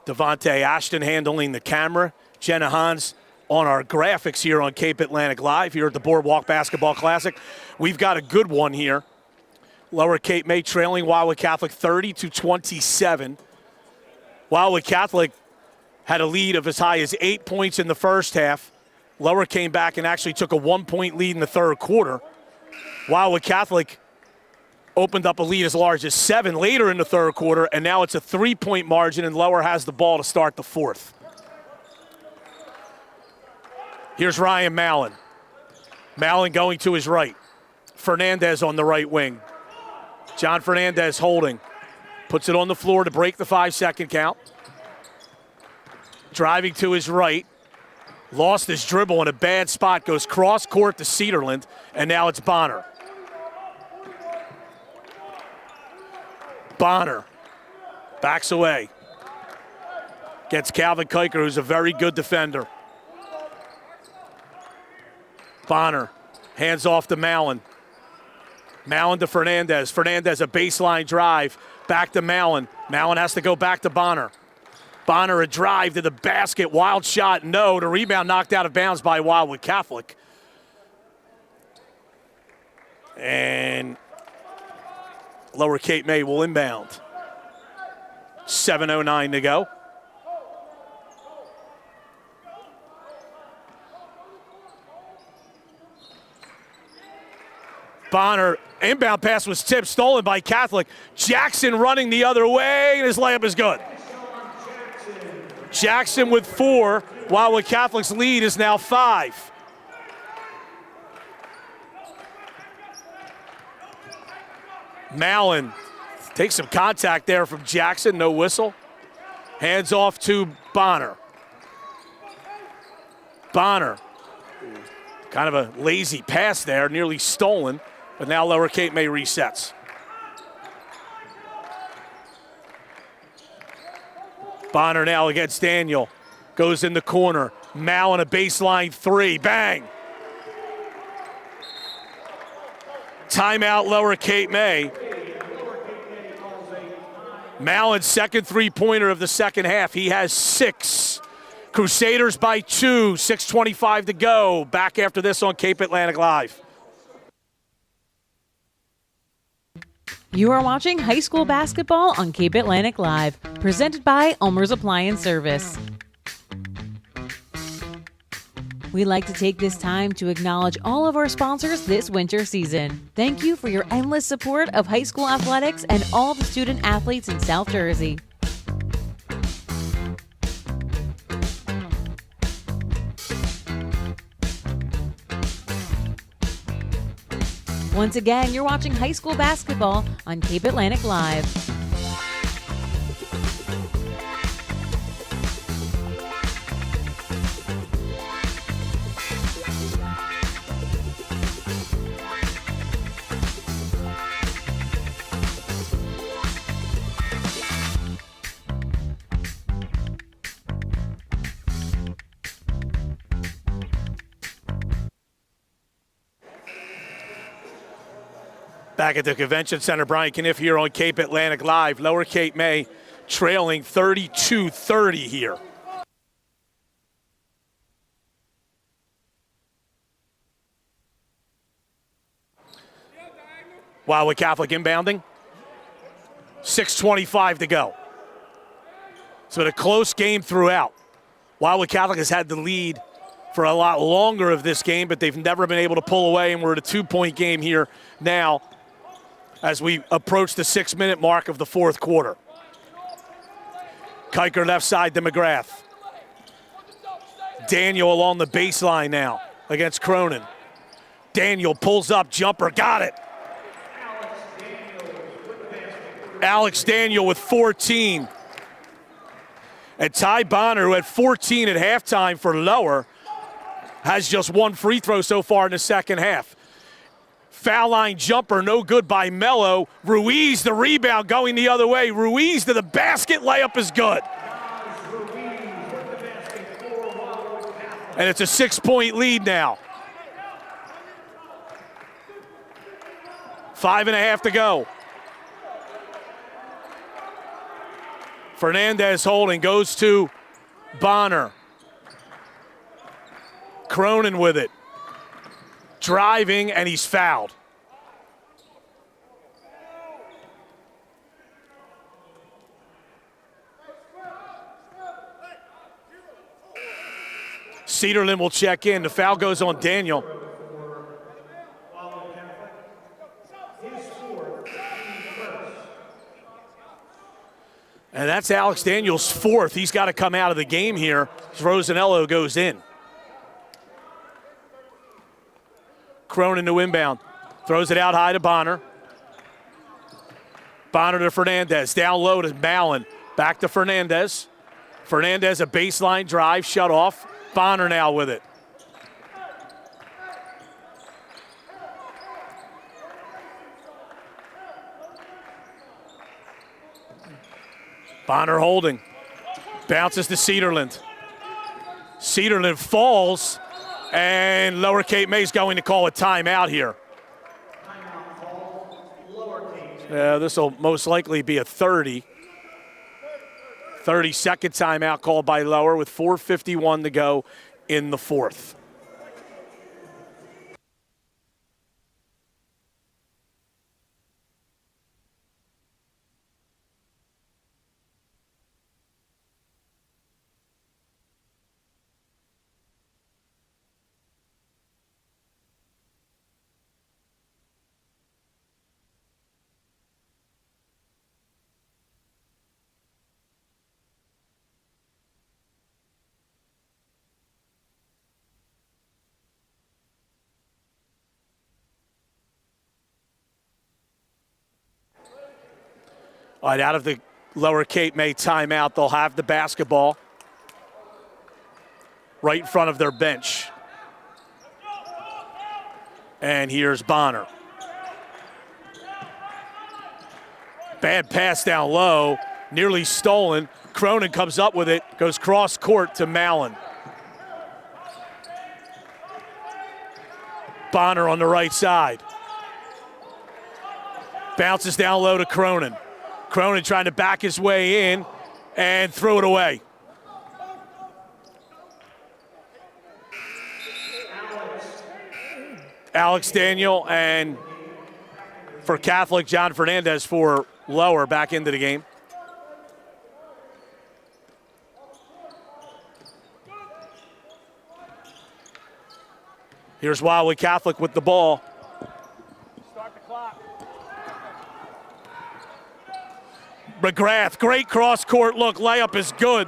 S1: Devontae Ashton handling the camera. Jenna Hans on our graphics here on Cape Atlantic Live here at the Boardwalk Basketball Classic. We've got a good one here. Lower Cape May trailing Wildwood Catholic 30-27. Wildwood Catholic had a lead of as high as 8 points in the first half. Lower came back and actually took a 1-point lead in the third quarter. Wildwood Catholic opened up a lead as large as 7 later in the third quarter, and now it's a 3-point margin, and Lower has the ball to start the fourth. Here's Ryan Mallon. Mallon going to his right. Fernandez on the right wing. John Fernandez holding. Puts it on the floor to break the 5-second count. driving to his right. Lost his dribble in a bad spot, goes cross court to Cedarland, and now it's Bonner. Bonner backs away. Gets Calvin Kiker, who's a very good defender. Bonner hands off to Mallon. Mallon to Fernandez. Fernandez, a baseline drive. Back to Mallon. Mallon has to go back to Bonner. Bonner, a drive to the basket. Wild shot, no. The rebound knocked out of bounds by Wildwood Catholic. And Lower Cape May will inbound. 7:09 to go. Bonner, inbound pass was tipped, stolen by Catholic. Jackson running the other way, and his layup is good. Jackson with 4, Wildwood Catholic's lead is now 5. Mallon takes some contact there from Jackson, no whistle. Hands off to Bonner. Bonner, kind of a lazy pass there, nearly stolen, but now Lower Cape May resets. Bonner now against Daniel, goes in the corner. Mallon a baseline 3, bang. Timeout Lower Cape May. Mallon's second three-pointer of the second half. He has 6. Crusaders by 2, 6:25 to go. Back after this on Cape Atlantic Live.
S3: You are watching high school basketball on Cape Atlantic Live, presented by Ulmer's Appliance Service. We'd like to take this time to acknowledge all of our sponsors this winter season. Thank you for your endless support of high school athletics and all the student athletes in South Jersey. Once again, you're watching high school basketball on Cape Atlantic Live.
S1: Back at the Convention Center, Brian Kniff here on Cape Atlantic Live. Lower Cape May trailing 32-30 here. Wildwood Catholic inbounding. 6:25 to go. So a close game throughout. Wildwood Catholic has had the lead for a lot longer of this game, but they've never been able to pull away, and we're at a 2-point game here now as we approach the 6-minute mark of the fourth quarter. Kiker left side to McGrath. Daniel along the baseline now against Cronin. Daniel pulls up, jumper, got it. Alex Daniel with 14. And Ty Bonner, who had 14 at halftime for Lower, has just 1 free throw so far in the second half. Foul line jumper, no good by Mello. Ruiz, the rebound, going the other way. Ruiz to the basket, layup is good. And it's a 6-point lead now. 5.5 to go. Fernandez holding, goes to Bonner. Cronin with it. Driving, and he's fouled. Cedarland will check in. The foul goes on Daniel. And that's Alex Daniel's 4th. He's got to come out of the game here as Rosanello goes in. Cronin to inbound. Throws it out high to Bonner. Bonner to Fernandez. Down low to Mallon. Back to Fernandez. Fernandez, a baseline drive, shut off. Bonner now with it. Bonner holding. Bounces to Cedarland. Cedarland falls, and Lower Cape May's going to call a timeout here. This will most likely be a 30-second timeout called by Lower with 4:51 to go in the fourth. All right, out of the Lower Cape May timeout, they'll have the basketball right in front of their bench. And here's Bonner. Bad pass down low, nearly stolen. Cronin comes up with it, goes cross court to Mallon. Bonner on the right side. Bounces down low to Cronin. Cronin trying to back his way in and throw it away. Alex Daniel, and for Catholic, John Fernandez for Lower back into the game. Here's Wildwood Catholic with the ball. Start the clock. McGrath, great cross-court look. Layup is good.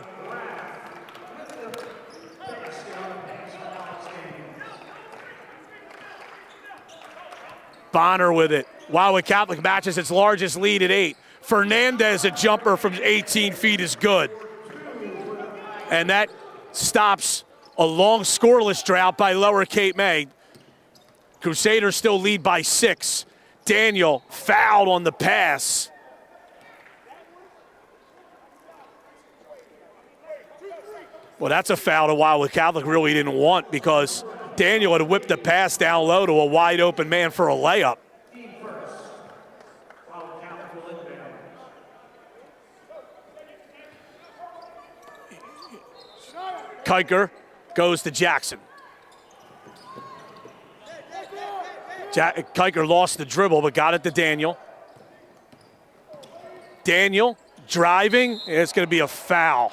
S1: Bonner with it. Wildwood Catholic matches its largest lead at 8. Fernandez, a jumper from 18 feet is good. And that stops a long scoreless drought by Lower Cape May. Crusaders still lead by 6. Daniel fouled on the pass. Well, that's a foul to Wildwood Catholic really didn't want, because Daniel had whipped the pass down low to a wide open man for a layup. Kiker goes to Jackson. Kiker lost the dribble but got it to Daniel. Daniel driving, it's going to be a foul.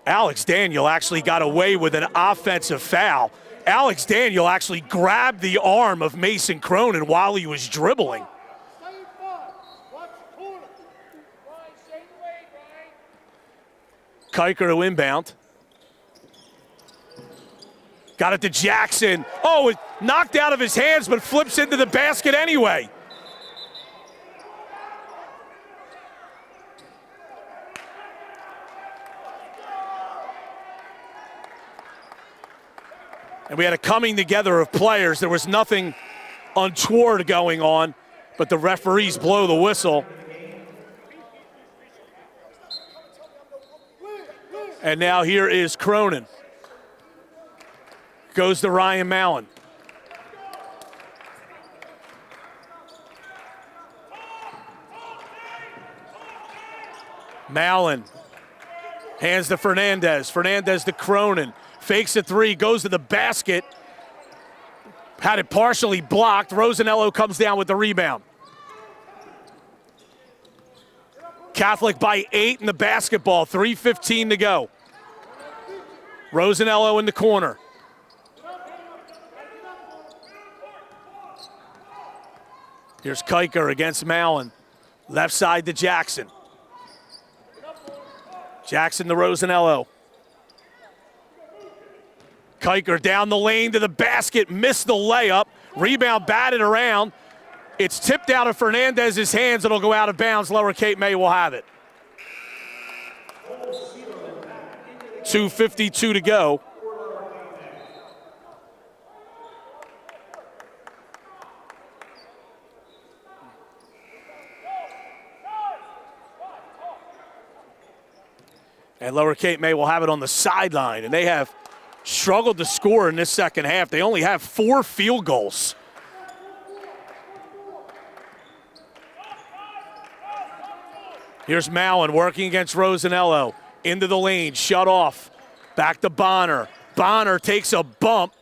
S1: Alex Daniel actually got away with an offensive foul. Alex Daniel actually grabbed the arm of Mason Cronin while he was dribbling. Kiker to inbound. Got it to Jackson. Oh, it knocked out of his hands but flips into the basket anyway. And we had a coming together of players. There was nothing untoward going on, but the referees blow the whistle. And now here is Cronin. Goes to Ryan Mallon. Mallon hands to Fernandez. Fernandez to Cronin. Fakes a three, goes to the basket. Had it partially blocked. Rosanello comes down with the rebound. Catholic by 8 in the basketball. 3:15 to go. Rosanello in the corner. Here's Kiker against Mallon. Left side to Jackson. Jackson to Rosanello. Kiker down the lane to the basket, missed the layup. Rebound batted around. It's tipped out of Fernandez's hands. It'll go out of bounds. Lower Cape May will have it. 2:52 to go. And Lower Cape May will have it on the sideline, and they have struggled to score in this second half. They only have 4 field goals. Here's Mallon working against Rosanello. Into the lane, shut off. Back to Bonner. Bonner takes a bump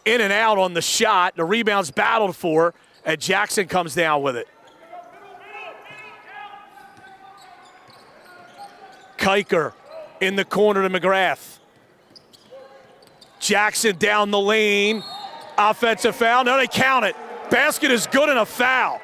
S1: in and out on the shot. The rebound's battled for, and Jackson comes down with it. Kiker in the corner to McGrath. Jackson down the lane. Offensive foul. No, they count it. Basket is good and a foul.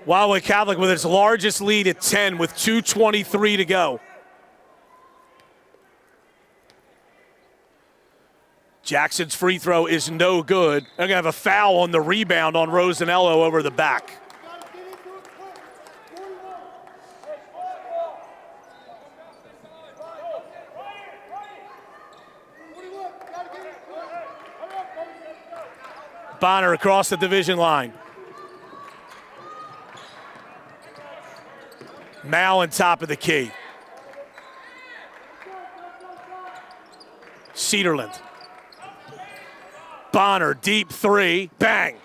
S1: Wildwood Catholic with its largest lead at 10 with 2:23 to go. Jackson's free throw is no good. They're going to have a foul on the rebound on Rosanello over the back. Bonner across the division line. Mallon top of the key. Cedarland. Bonner, deep three, bang.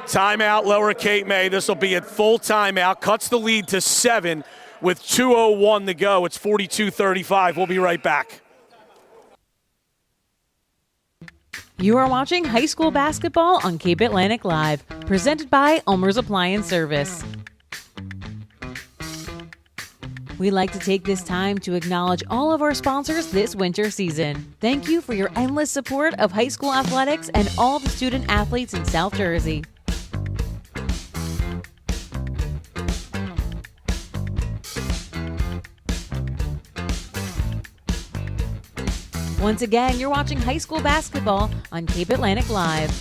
S1: Timeout, Lower Cape May. This will be a full timeout. Cuts the lead to 7 with 2:01 to go. It's 42-35. We'll be right back.
S3: You are watching high school basketball on Cape Atlantic Live, presented by Ulmer's Appliance Service. We'd like to take this time to acknowledge all of our sponsors this winter season. Thank you for your endless support of high school athletics and all the student athletes in South Jersey. Once again, you're watching high school basketball on Cape Atlantic Live.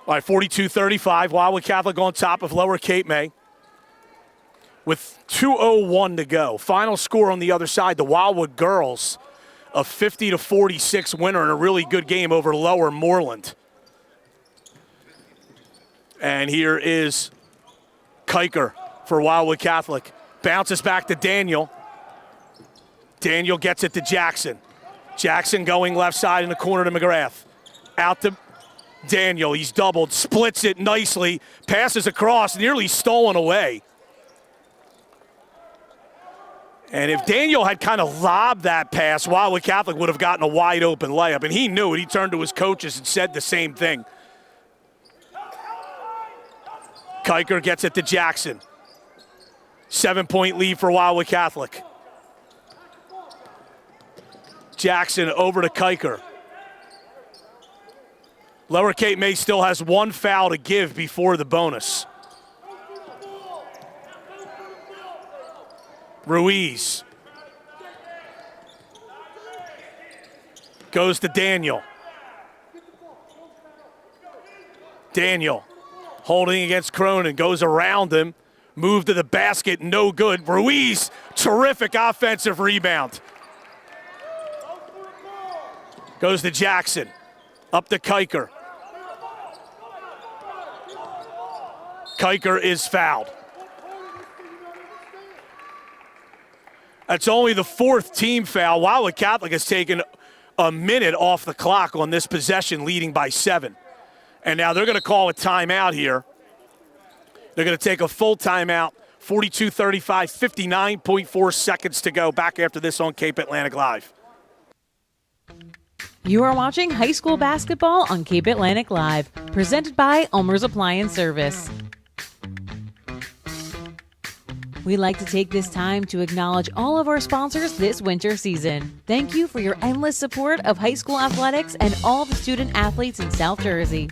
S1: All right, 42-35, Wildwood Catholic on top of Lower Cape May with 2:01 to go. Final score on the other side, the Wildwood girls, a 50-46 winner in a really good game over Lower Moreland. And here is Kiker for Wildwood Catholic. Bounces back to Daniel. Daniel gets it to Jackson. Jackson going left side in the corner to McGrath. Out to Daniel, he's doubled, splits it nicely, passes across, nearly stolen away. And if Daniel had kind of lobbed that pass, Wildwood Catholic would have gotten a wide open layup, and he knew it. He turned to his coaches and said the same thing. Kiker gets it to Jackson. 7-point lead for Wildwood Catholic. Jackson over to Kiker. Lower Cape May still has one foul to give before the bonus. Ruiz goes to Daniel. Daniel holding against Cronin, goes around him, move to the basket, no good. Ruiz, terrific offensive rebound. Goes to Jackson, up to Kiker. Kiker is fouled. That's only the 4th team foul. Wildwood Catholic has taken a minute off the clock on this possession, leading by 7. And now they're going to call a timeout here. They're going to take a full timeout. 42-35, 59.4 seconds to go. Back after this on Cape Atlantic Live.
S3: You are watching high school basketball on Cape Atlantic Live, presented by Ulmer's Appliance Service. We'd like to take this time to acknowledge all of our sponsors this winter season. Thank you for your endless support of high school athletics and all the student athletes in South Jersey.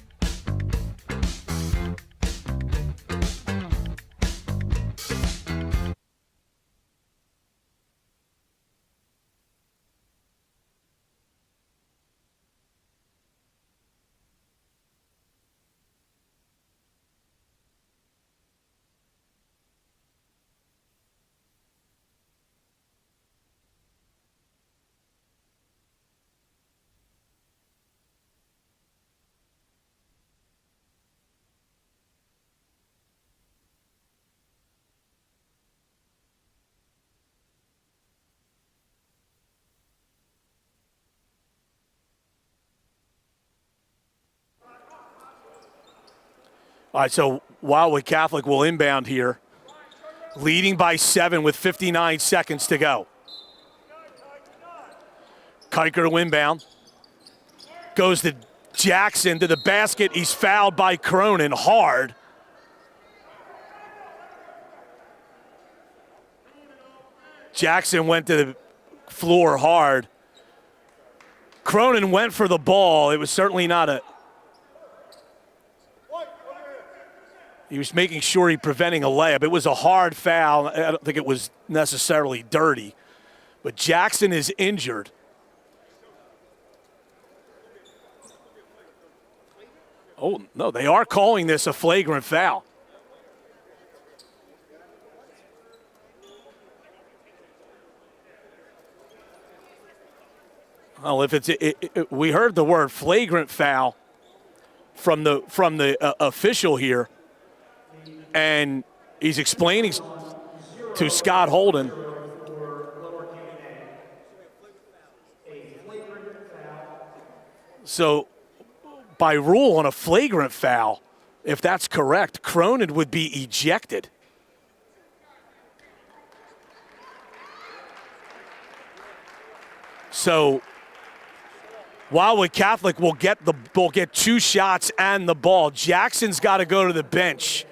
S1: All right, so Wildwood Catholic will inbound here, leading by 7 with 59 seconds to go. Kiker to inbound. Goes to Jackson to the basket. He's fouled by Cronin hard. Jackson went to the floor hard. Cronin went for the ball. It was certainly not a... He was making sure he preventing a layup. It was a hard foul. I don't think it was necessarily dirty. But Jackson is injured. Oh, no, they are calling this a flagrant foul. Well, if it's we heard the word flagrant foul from the official here. And he's explaining to Scott Holden. So by rule on a flagrant foul, if that's correct, Cronin would be ejected. So Wildwood Catholic will get 2 shots and the ball. Jackson's got to go to the bench.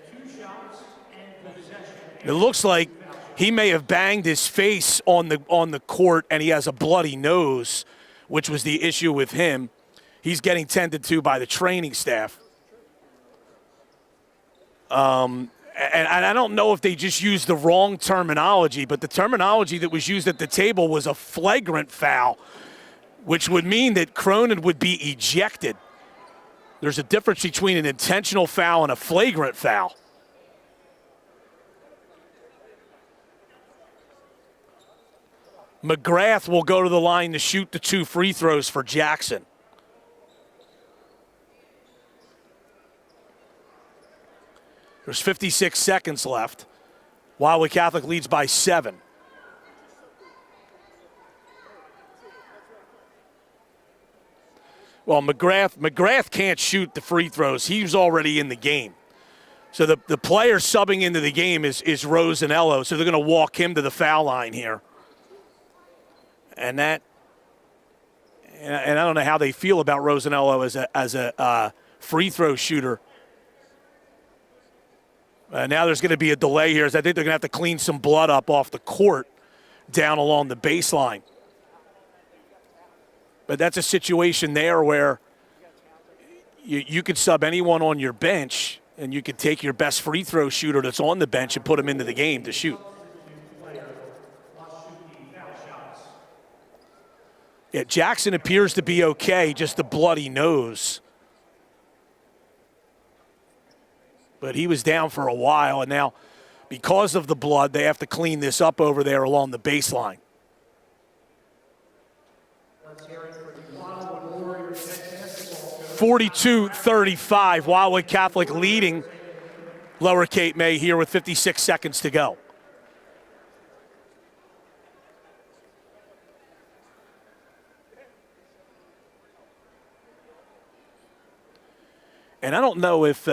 S1: It looks like he may have banged his face on the court, and he has a bloody nose, which was the issue with him. He's getting tended to by the training staff. And I don't know if they just used the wrong terminology, but the terminology that was used at the table was a flagrant foul, which would mean that Cronin would be ejected. There's a difference between an intentional foul and a flagrant foul. McGrath will go to the line to shoot the 2 free throws for Jackson. There's 56 seconds left. Wildwood Catholic leads by 7. Well, McGrath can't shoot the free throws. He's already in the game. So the player subbing into the game is Rosanello, so they're going to walk him to the foul line here. And I don't know how they feel about Rosanello as a free throw shooter. Now there's going to be a delay here, as I think they're going to have to clean some blood up off the court down along the baseline. But that's a situation there where you could sub anyone on your bench, and you could take your best free throw shooter that's on the bench and put him into the game to shoot. Yeah, Jackson appears to be okay, just a bloody nose. But he was down for a while, and now because of the blood, they have to clean this up over there along the baseline. 42-35, Wildwood Catholic leading Lower Cape May here with 56 seconds to go. And I don't know if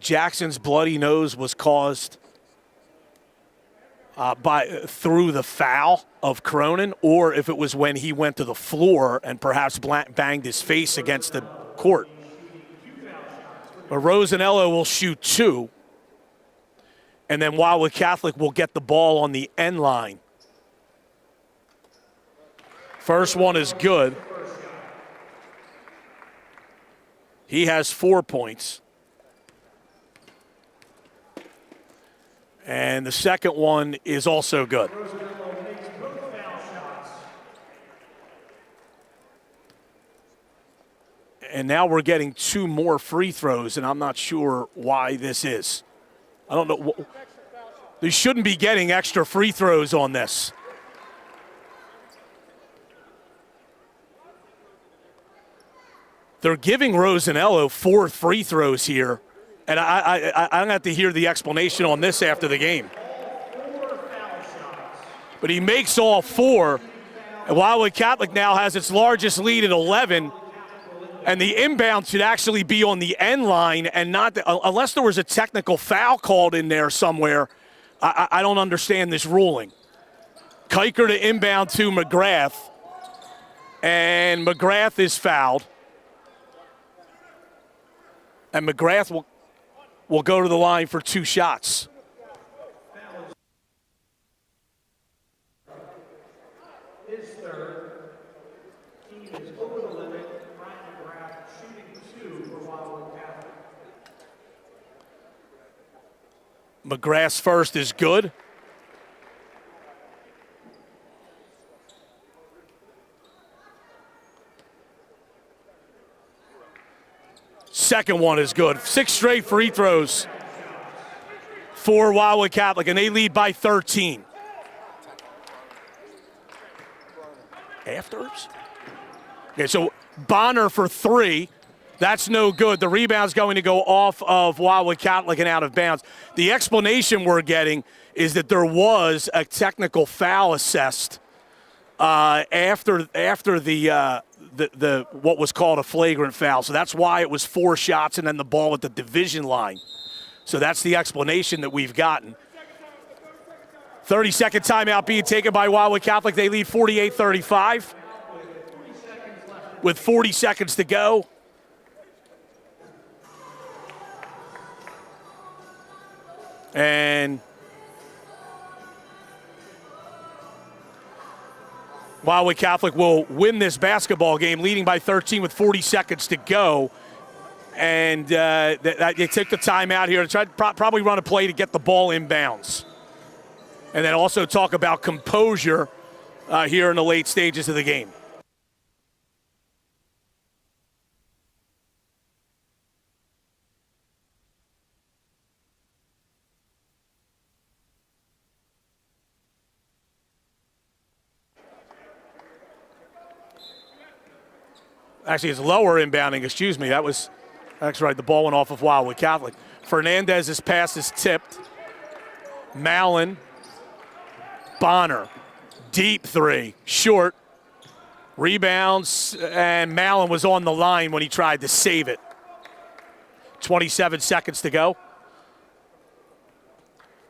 S1: Jackson's bloody nose was caused through the foul of Cronin, or if it was when he went to the floor and perhaps banged his face against the court. But Rosanello will shoot 2, and then Wildwood Catholic will get the ball on the end line. First one is good. He has 4 points. And the second one is also good. And now we're getting 2 more free throws, and I'm not sure why this is. I don't know. They shouldn't be getting extra free throws on this. They're giving Rosanello 4 free throws here, and I'm going to have to hear the explanation on this after the game. But he makes all 4, and Wildwood Catholic now has its largest lead at 11, and the inbound should actually be on the end line and not unless there was a technical foul called in there somewhere. I don't understand this ruling. Kiker to inbound to McGrath, and McGrath is fouled. And McGrath will go to the line for 2 shots.
S2: His third. Team is over the limit. Brian McGrath shooting 2 for Wildwood Catholic.
S1: McGrath's first is good. Second one is good. 6 straight free throws for Wildwood Catholic, and they lead by 13. Afterwards? Okay, so Bonner for 3. That's no good. The rebound's going to go off of Wildwood Catholic and out of bounds. The explanation we're getting is that there was a technical foul assessed after the what was called a flagrant foul. So that's why it was 4 shots and then the ball at the division line. So that's the explanation that we've gotten. 30-second timeout being taken by Wildwood Catholic. They lead 48-35 with 40 seconds to go. And Wildwood Catholic will win this basketball game, leading by 13 with 40 seconds to go. And they take the timeout here to try to probably run a play to get the ball inbounds. And then also talk about composure here in the late stages of the game. Actually, it's lower inbounding, excuse me. That's right, the ball went off of Wildwood Catholic. Fernandez's pass is tipped. Mallon, Bonner, deep 3, short. Rebounds, and Mallon was on the line when he tried to save it. 27 seconds to go.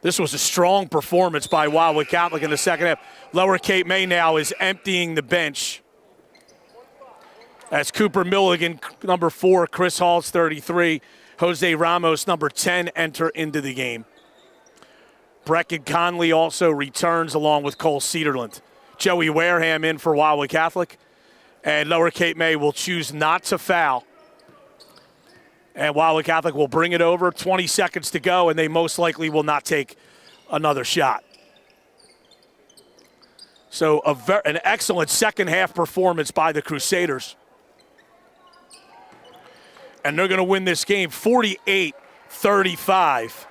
S1: This was a strong performance by Wildwood Catholic in the second half. Lower Cape May now is emptying the bench. As Cooper Milligan, number 4, Chris Hall's 33, Jose Ramos, number 10, enter into the game. Brecken Conley also returns along with Cole Cedarland. Joey Wareham in for Wildwood Catholic. And Lower Cape May will choose not to foul. And Wildwood Catholic will bring it over, 20 seconds to go, and they most likely will not take another shot. So an excellent second half performance by the Crusaders. And they're going to win this game 48-35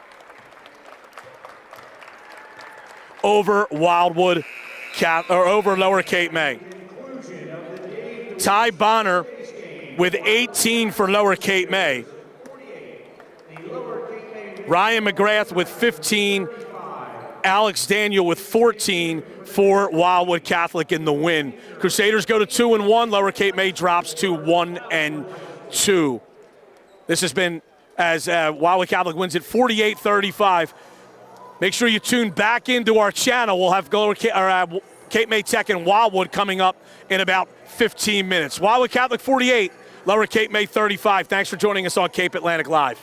S1: over Wildwood over Lower Cape May. Ty Bonner with 18 for Lower Cape May. Ryan McGrath with 15, Alex Daniel with 14 for Wildwood Catholic in the win. Crusaders go to 2-1. Lower Cape May drops to 1-2. This has been as Wildwood Catholic wins it 48-35. Make sure you tune back into our channel. We'll have Cape May Tech and Wildwood coming up in about 15 minutes. Wildwood Catholic 48, Lower Cape May 35. Thanks for joining us on Cape Atlantic Live.